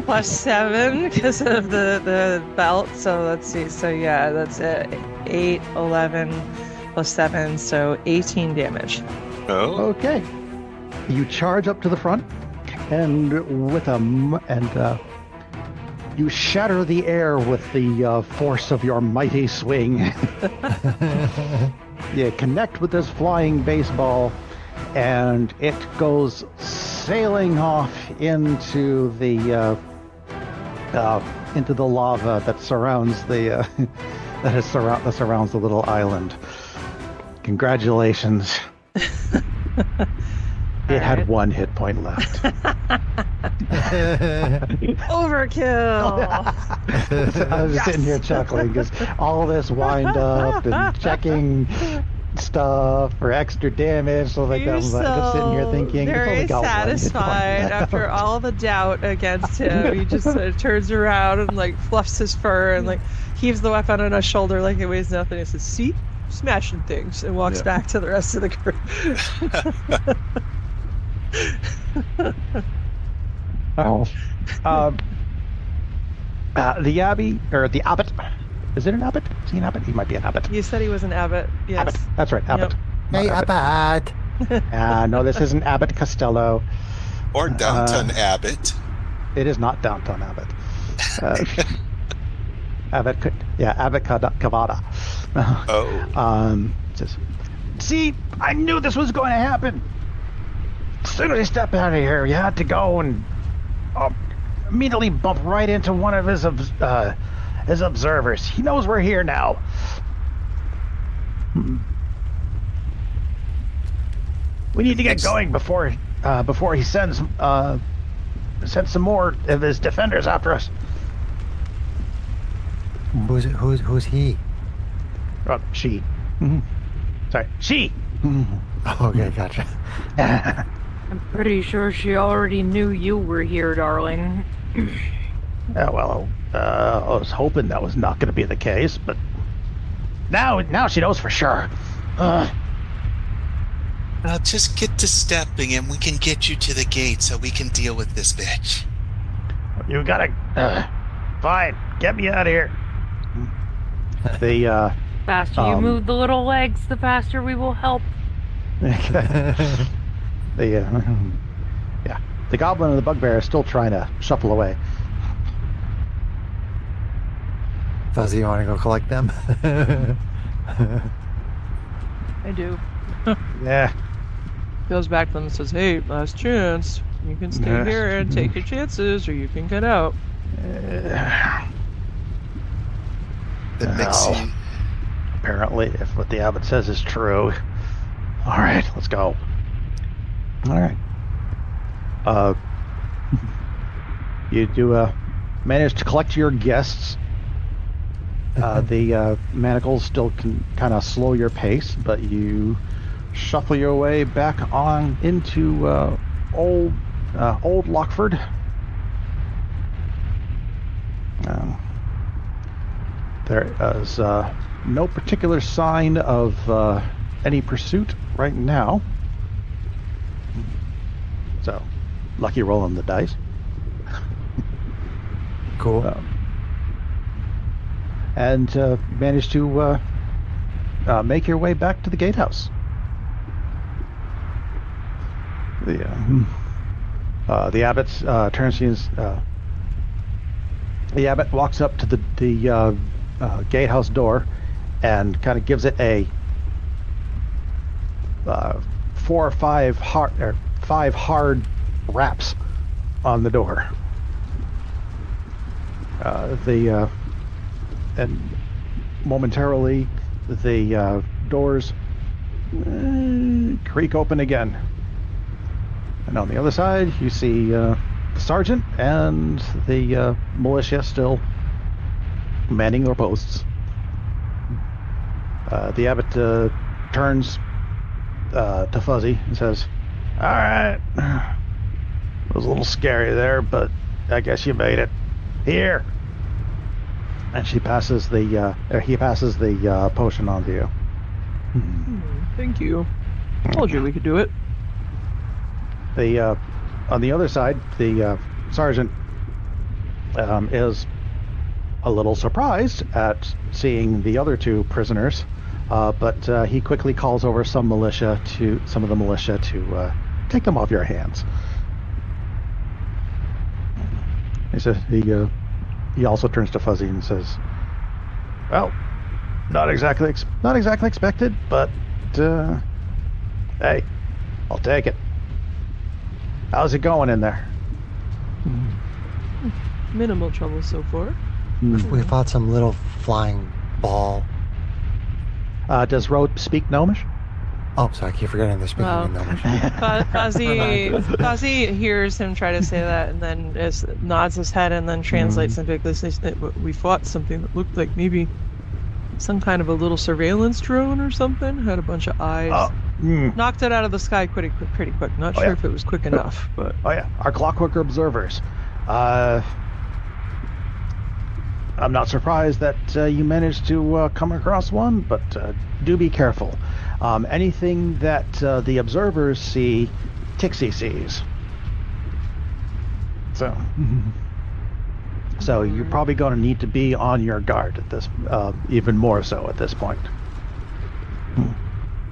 Plus 7 because of the belt. So let's see. So yeah, that's it. 8, 11 plus 7. So 18 damage. Oh. Okay. You charge up to the front, and you shatter the air with the force of your mighty swing. You connect with this flying baseball, and it goes sailing off into the lava that surrounds the that surrounds the little island. Congratulations. It had 1 hit point left. Overkill. I was sitting here chuckling because all this wind up and checking stuff for extra damage. So like I'm just sitting here thinking, very it's only got 1 hit point satisfied left. after all the doubt against him. He just turns around and like fluffs his fur and like heaves the weapon on his shoulder like it weighs nothing. He says, "See, smashing things," and walks back to the rest of the group. The abbey, or the abbot. Is it an abbot? Is he an abbot? He might be an abbot. You said he was an abbot. Yes. Abbot. That's right, abbot. Yep. Hey, Abbott. No, this isn't Abbot Costello. Or Downton Abbott. It is not Downton Abbot. Abbot Cavada. Oh. Says, see, I knew this was going to happen. As soon as I step out of here, you had to go and immediately bump right into one of his observers. He knows we're here now. We need to get going before he sends some more of his defenders after us. Who's he? She. Mm-hmm. Sorry, she. Mm-hmm. Okay, gotcha. I'm pretty sure she already knew you were here, darling. I was hoping that was not going to be the case, but now she knows for sure. Just get to stepping and we can get you to the gate so we can deal with this bitch. You gotta... fine, get me out of here. The faster you move the little legs, the faster we will help. The goblin and the bugbear are still trying to shuffle away. Fuzzy, you want to go collect them? I do. Yeah. Goes back to them and says, "Hey, last chance. You can stay here and take your chances, or you can get out." Apparently, if what the abbot says is true. All right, let's go. All right. You do manage to collect your guests. The manacles still can kind of slow your pace, but you shuffle your way back on into old Lockford. There is no particular sign of any pursuit right now. So, lucky rolling the dice. Cool. And manage to make your way back to the gatehouse. The abbot turns to his. The abbot walks up to the gatehouse door, and kind of gives it a 4 or 5 hard raps on the door. And momentarily the doors creak open again. And on the other side, you see the sergeant and the militia still manning their posts. The abbot turns to Fuzzy and says, "All right, it was a little scary there, but I guess you made it. Here." And he passes the potion on to you. Thank you. Told you we could do it. On the other side, the sergeant is a little surprised at seeing the other 2 prisoners But he quickly calls over some of the militia to take them off your hands. He says he also turns to Fuzzy and says, "Well, not exactly expected, but hey, I'll take it. How's it going in there?" Minimal trouble so far. We fought some little flying ball. Does Road speak Gnomish? Oh, sorry, I keep forgetting they're speaking in Gnomish. Fuzzy hears him try to say that and then nods his head and then translates into English. We fought something that looked like maybe some kind of a little surveillance drone or something. Had a bunch of eyes. Knocked it out of the sky pretty quick. Not sure if it was quick enough, but... Oh yeah, our Clockwork observers. I'm not surprised that you managed to come across one, but do be careful. Anything that the observers see, Tixie sees. So you're probably going to need to be on your guard at this, even more so at this point.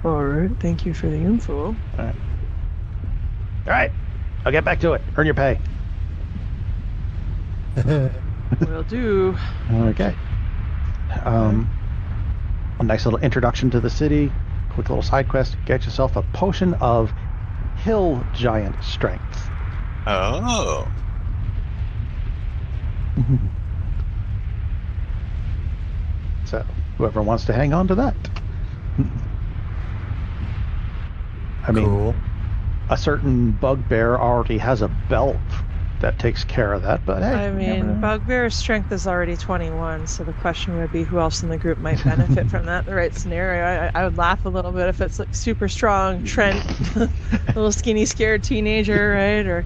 All right, thank you for the info. All right, I'll get back to it. Earn your pay. Will do. Okay. A nice little introduction to the city. Quick little side quest. Get yourself a potion of hill giant strength. Oh. So, whoever wants to hang on to that. I mean, cool. A certain bugbear already has a belt that takes care of that, but hey. I mean, Bugbear's strength is already 21, so the question would be who else in the group might benefit from that in the right scenario. I would laugh a little bit if it's like super strong Trent, little skinny scared teenager, right? Or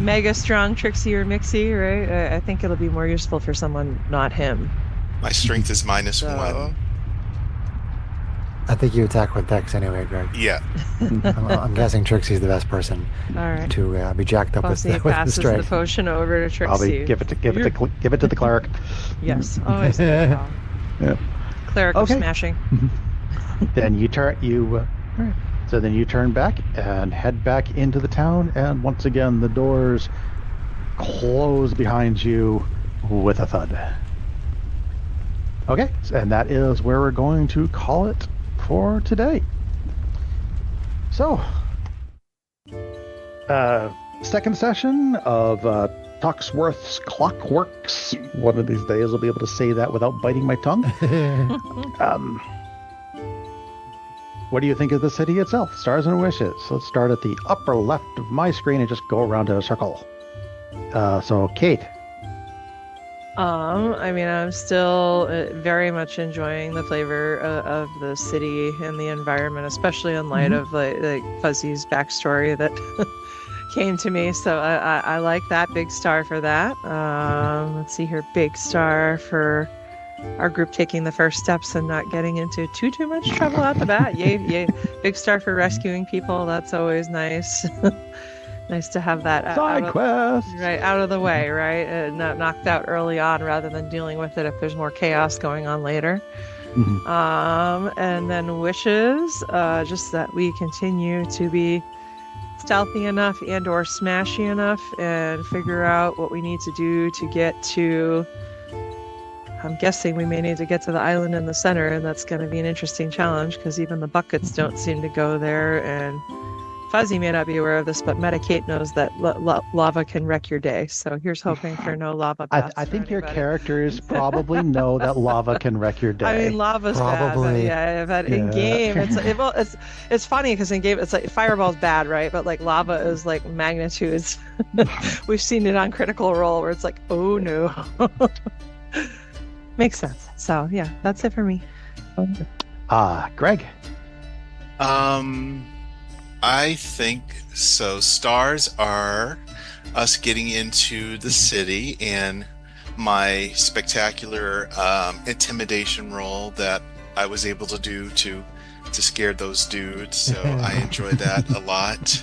mega strong Trixie or Mixie, right? I think it'll be more useful for someone not him. My strength is -1. I think you attack with Dex anyway, Greg. Yeah. I'm guessing Trixie's the best person to be jacked up with the passes strength. the potion over to Trixie. Probably give it to the cleric. Yes, always. Yeah. Cleric of smashing. Then you turn So then you turn back and head back into the town, and once again the doors close behind you with a thud. Okay, and that is where we're going to call it for today. So, second session of Tockworth's Clockworks. One of these days I'll be able to say that without biting my tongue. What do you think of the city itself? Stars and wishes. Let's start at the upper left of my screen and just go around in a circle. So, Kate. I mean, I'm still very much enjoying the flavor of the city and the environment, especially in light of like Fuzzy's backstory that came to me. So I like that. Big star for that. Let's see here. Big star for our group taking the first steps and not getting into too much trouble at the bat. Yay. Big star for rescuing people. That's always nice. Nice to have that side quest out of the way, right? Not knocked out early on, rather than dealing with it if there's more chaos going on later. And then wishes, just that we continue to be stealthy enough and or smashy enough, and figure out what we need to do to get to. I'm guessing we may need to get to the island in the center, and that's going to be an interesting challenge because even the buckets don't seem to go there. And Fuzzy may not be aware of this, but Meta-Kate knows that lava can wreck your day. So here's hoping for no lava baths. I think your characters probably know that lava can wreck your day. I mean, lava's probably bad, but in game, it's funny because in game it's like fireball's bad, right? But like lava is like magnitudes. We've seen it on Critical Role where it's like, oh no. Makes sense. So yeah, that's it for me. Greg. I think so. Stars are us getting into the city and my spectacular intimidation roll that I was able to do to scare those dudes. So I enjoy that a lot.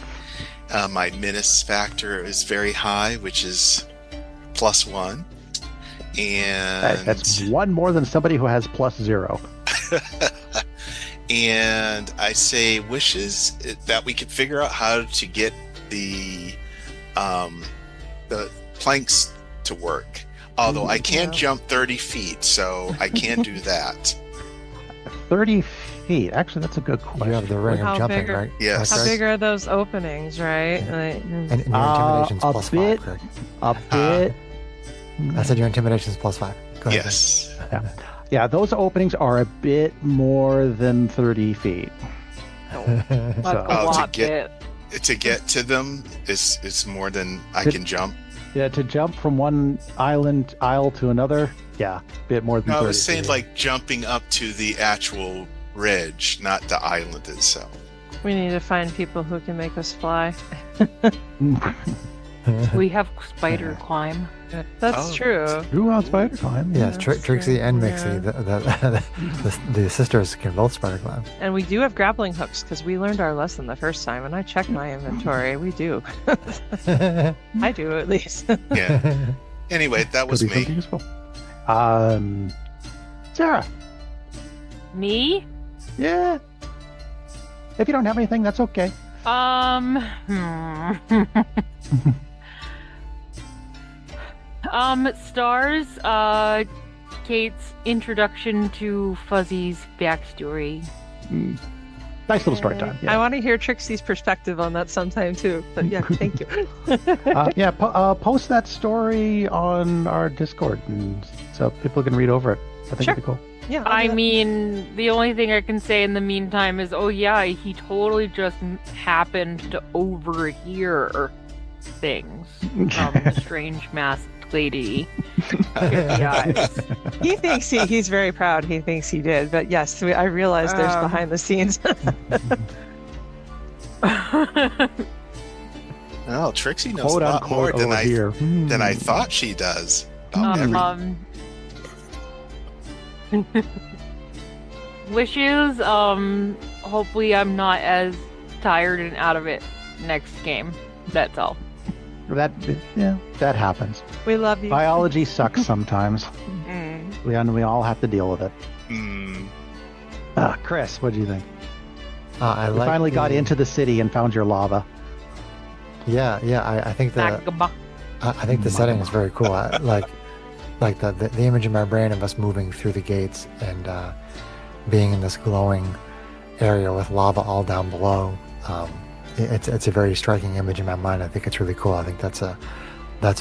My menace factor is very high, which is +1. And that's one more than somebody who has +0. And I say wishes that we could figure out how to get the planks to work. Although I can't jump 30 feet, so I can do that. 30 feet. Actually, that's a good question. You have the ring How of jumping, big are- right? Yes. How big are those openings, right? Like, And your intimidation's a plus bit. 5, Greg. A bit. I said your intimidation's plus 5. Go ahead. Yes. Yeah, those openings are a bit more than 30 feet. That's So- a Oh, lot to get to them is more than I can jump. Yeah, to jump from one aisle to another, yeah, a bit more than No, 30 I was saying feet. like jumping up to the actual ridge, not the island itself. we need to find people who can make us fly. We have spider climb. That's Oh. true. Who on spider climb? Yes, That's Trixie true. and Yeah. Mixie, the sisters can both spider climb. And we do have grappling hooks because we learned our lesson the first time. And I checked my inventory. We do. I do, at least. Yeah. Anyway, that was Could be something me. useful. Sarah. Me? Yeah. If you don't have anything, that's okay. Stars, Kate's introduction to Fuzzy's backstory. Nice little story time. I Yeah. want to hear Trixie's perspective on that sometime too. But yeah, thank you. Yeah. Post that story on our Discord, and so people can read over it. I think Sure. it'd be cool. Yeah. I'll I do that. mean, the only thing I can say in the meantime is, oh yeah, he totally just happened to overhear things from the strange masked lady. Yeah. He thinks he's very proud. He thinks he did. But yes, I realize there's behind the scenes. Oh, Trixie knows Quote a lot more unquote than I overhear. than I thought she does. About everything. Wishes, hopefully I'm not as tired and out of it next game. That's all. That happens. We love you. Biology sucks sometimes. Mm. We all have to deal with it. Hmm. Chris, what do you think? I We like finally got the- into the city and found your lava. Yeah. I think Magma. I think the setting is very cool. I like the image in my brain of us moving through the gates and being in this glowing area with lava all down below. It's a very striking image in my mind. I think it's really cool. I think that's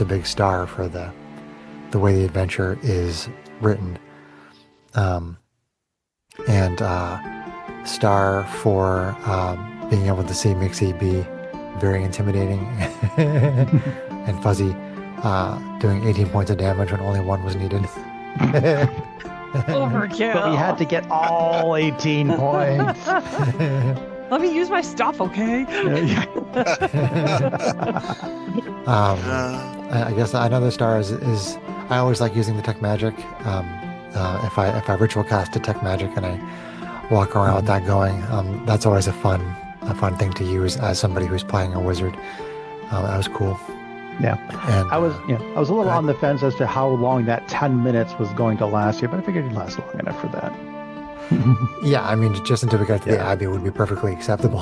a big star for the way the adventure is written, and star for being able to see Mixie be very intimidating and Fuzzy doing 18 points of damage when only 1 was needed. Overkill. But we had to get all 18 points. Let me use my stuff, okay? I guess another star is I always like using the tech magic. If I ritual cast detect magic and I walk around with that going, that's always a fun thing to use as somebody who's playing a wizard. That was cool. Yeah. And I was a little on the fence as to how long that 10 minutes was going to last here, but I figured it'd last long enough for that. yeah, I mean, just until we got to the Yeah. Abbey would be perfectly acceptable.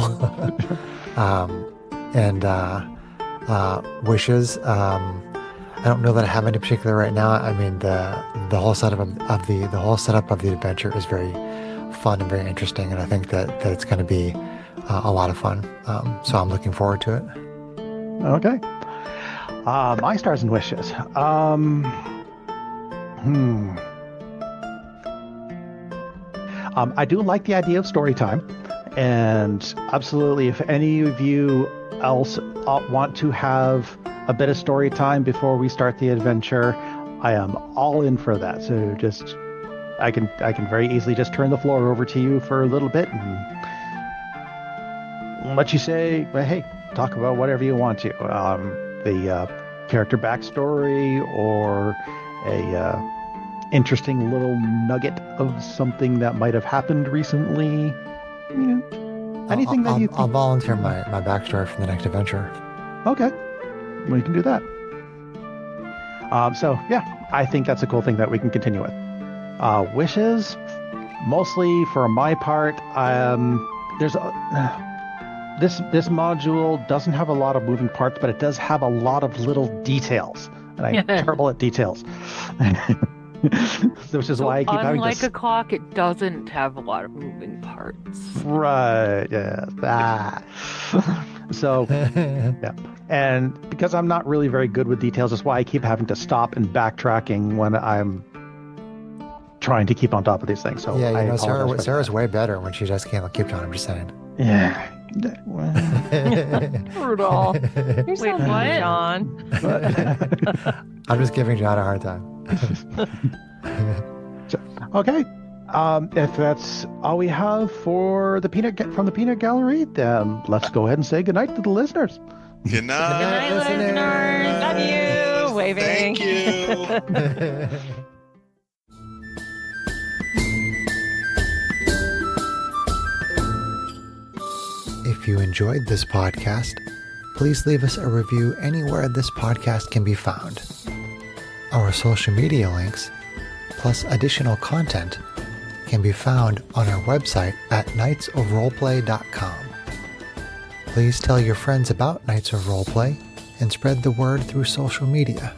And wishes. I don't know that I have any particular right now. I mean, the whole setup of the adventure is very fun and very interesting, and I think that it's going to be a lot of fun. So I'm looking forward to it. Okay. My stars and wishes. I do like the idea of story time, and absolutely, if any of you else want to have a bit of story time before we start the adventure, I am all in for that. So just, I can very easily just turn the floor over to you for a little bit and let you say, well, hey, talk about whatever you want to. The character backstory or a interesting little nugget of something that might have happened recently. You know, anything that you think. I'll volunteer my backstory for the next adventure. Okay, we can do that. So yeah, I think that's a cool thing that we can continue with. Wishes. Mostly for my part, this module doesn't have a lot of moving parts, but it does have a lot of little details, and I'm terrible at details. Which is why I keep having to... Unlike a clock, it doesn't have a lot of moving parts. Right, yeah. So, yeah. And because I'm not really very good with details, that's why I keep having to stop and backtracking when I'm trying to keep on top of these things. So yeah, Sarah's way better when she just can't keep on. I'm just saying. Yeah. Rudolph. You're so what? John. I'm just giving John a hard time. Okay. If that's all we have for the from the Peanut Gallery, then let's go ahead and say goodnight to the listeners. Good night. Good night, listeners. Love you. Waving. Thank you. If you enjoyed this podcast, please leave us a review anywhere this podcast can be found. Our social media links, plus additional content, can be found on our website at knightsofroleplay.com. Please tell your friends about Knights of Roleplay and spread the word through social media.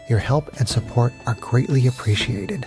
Your help and support are greatly appreciated.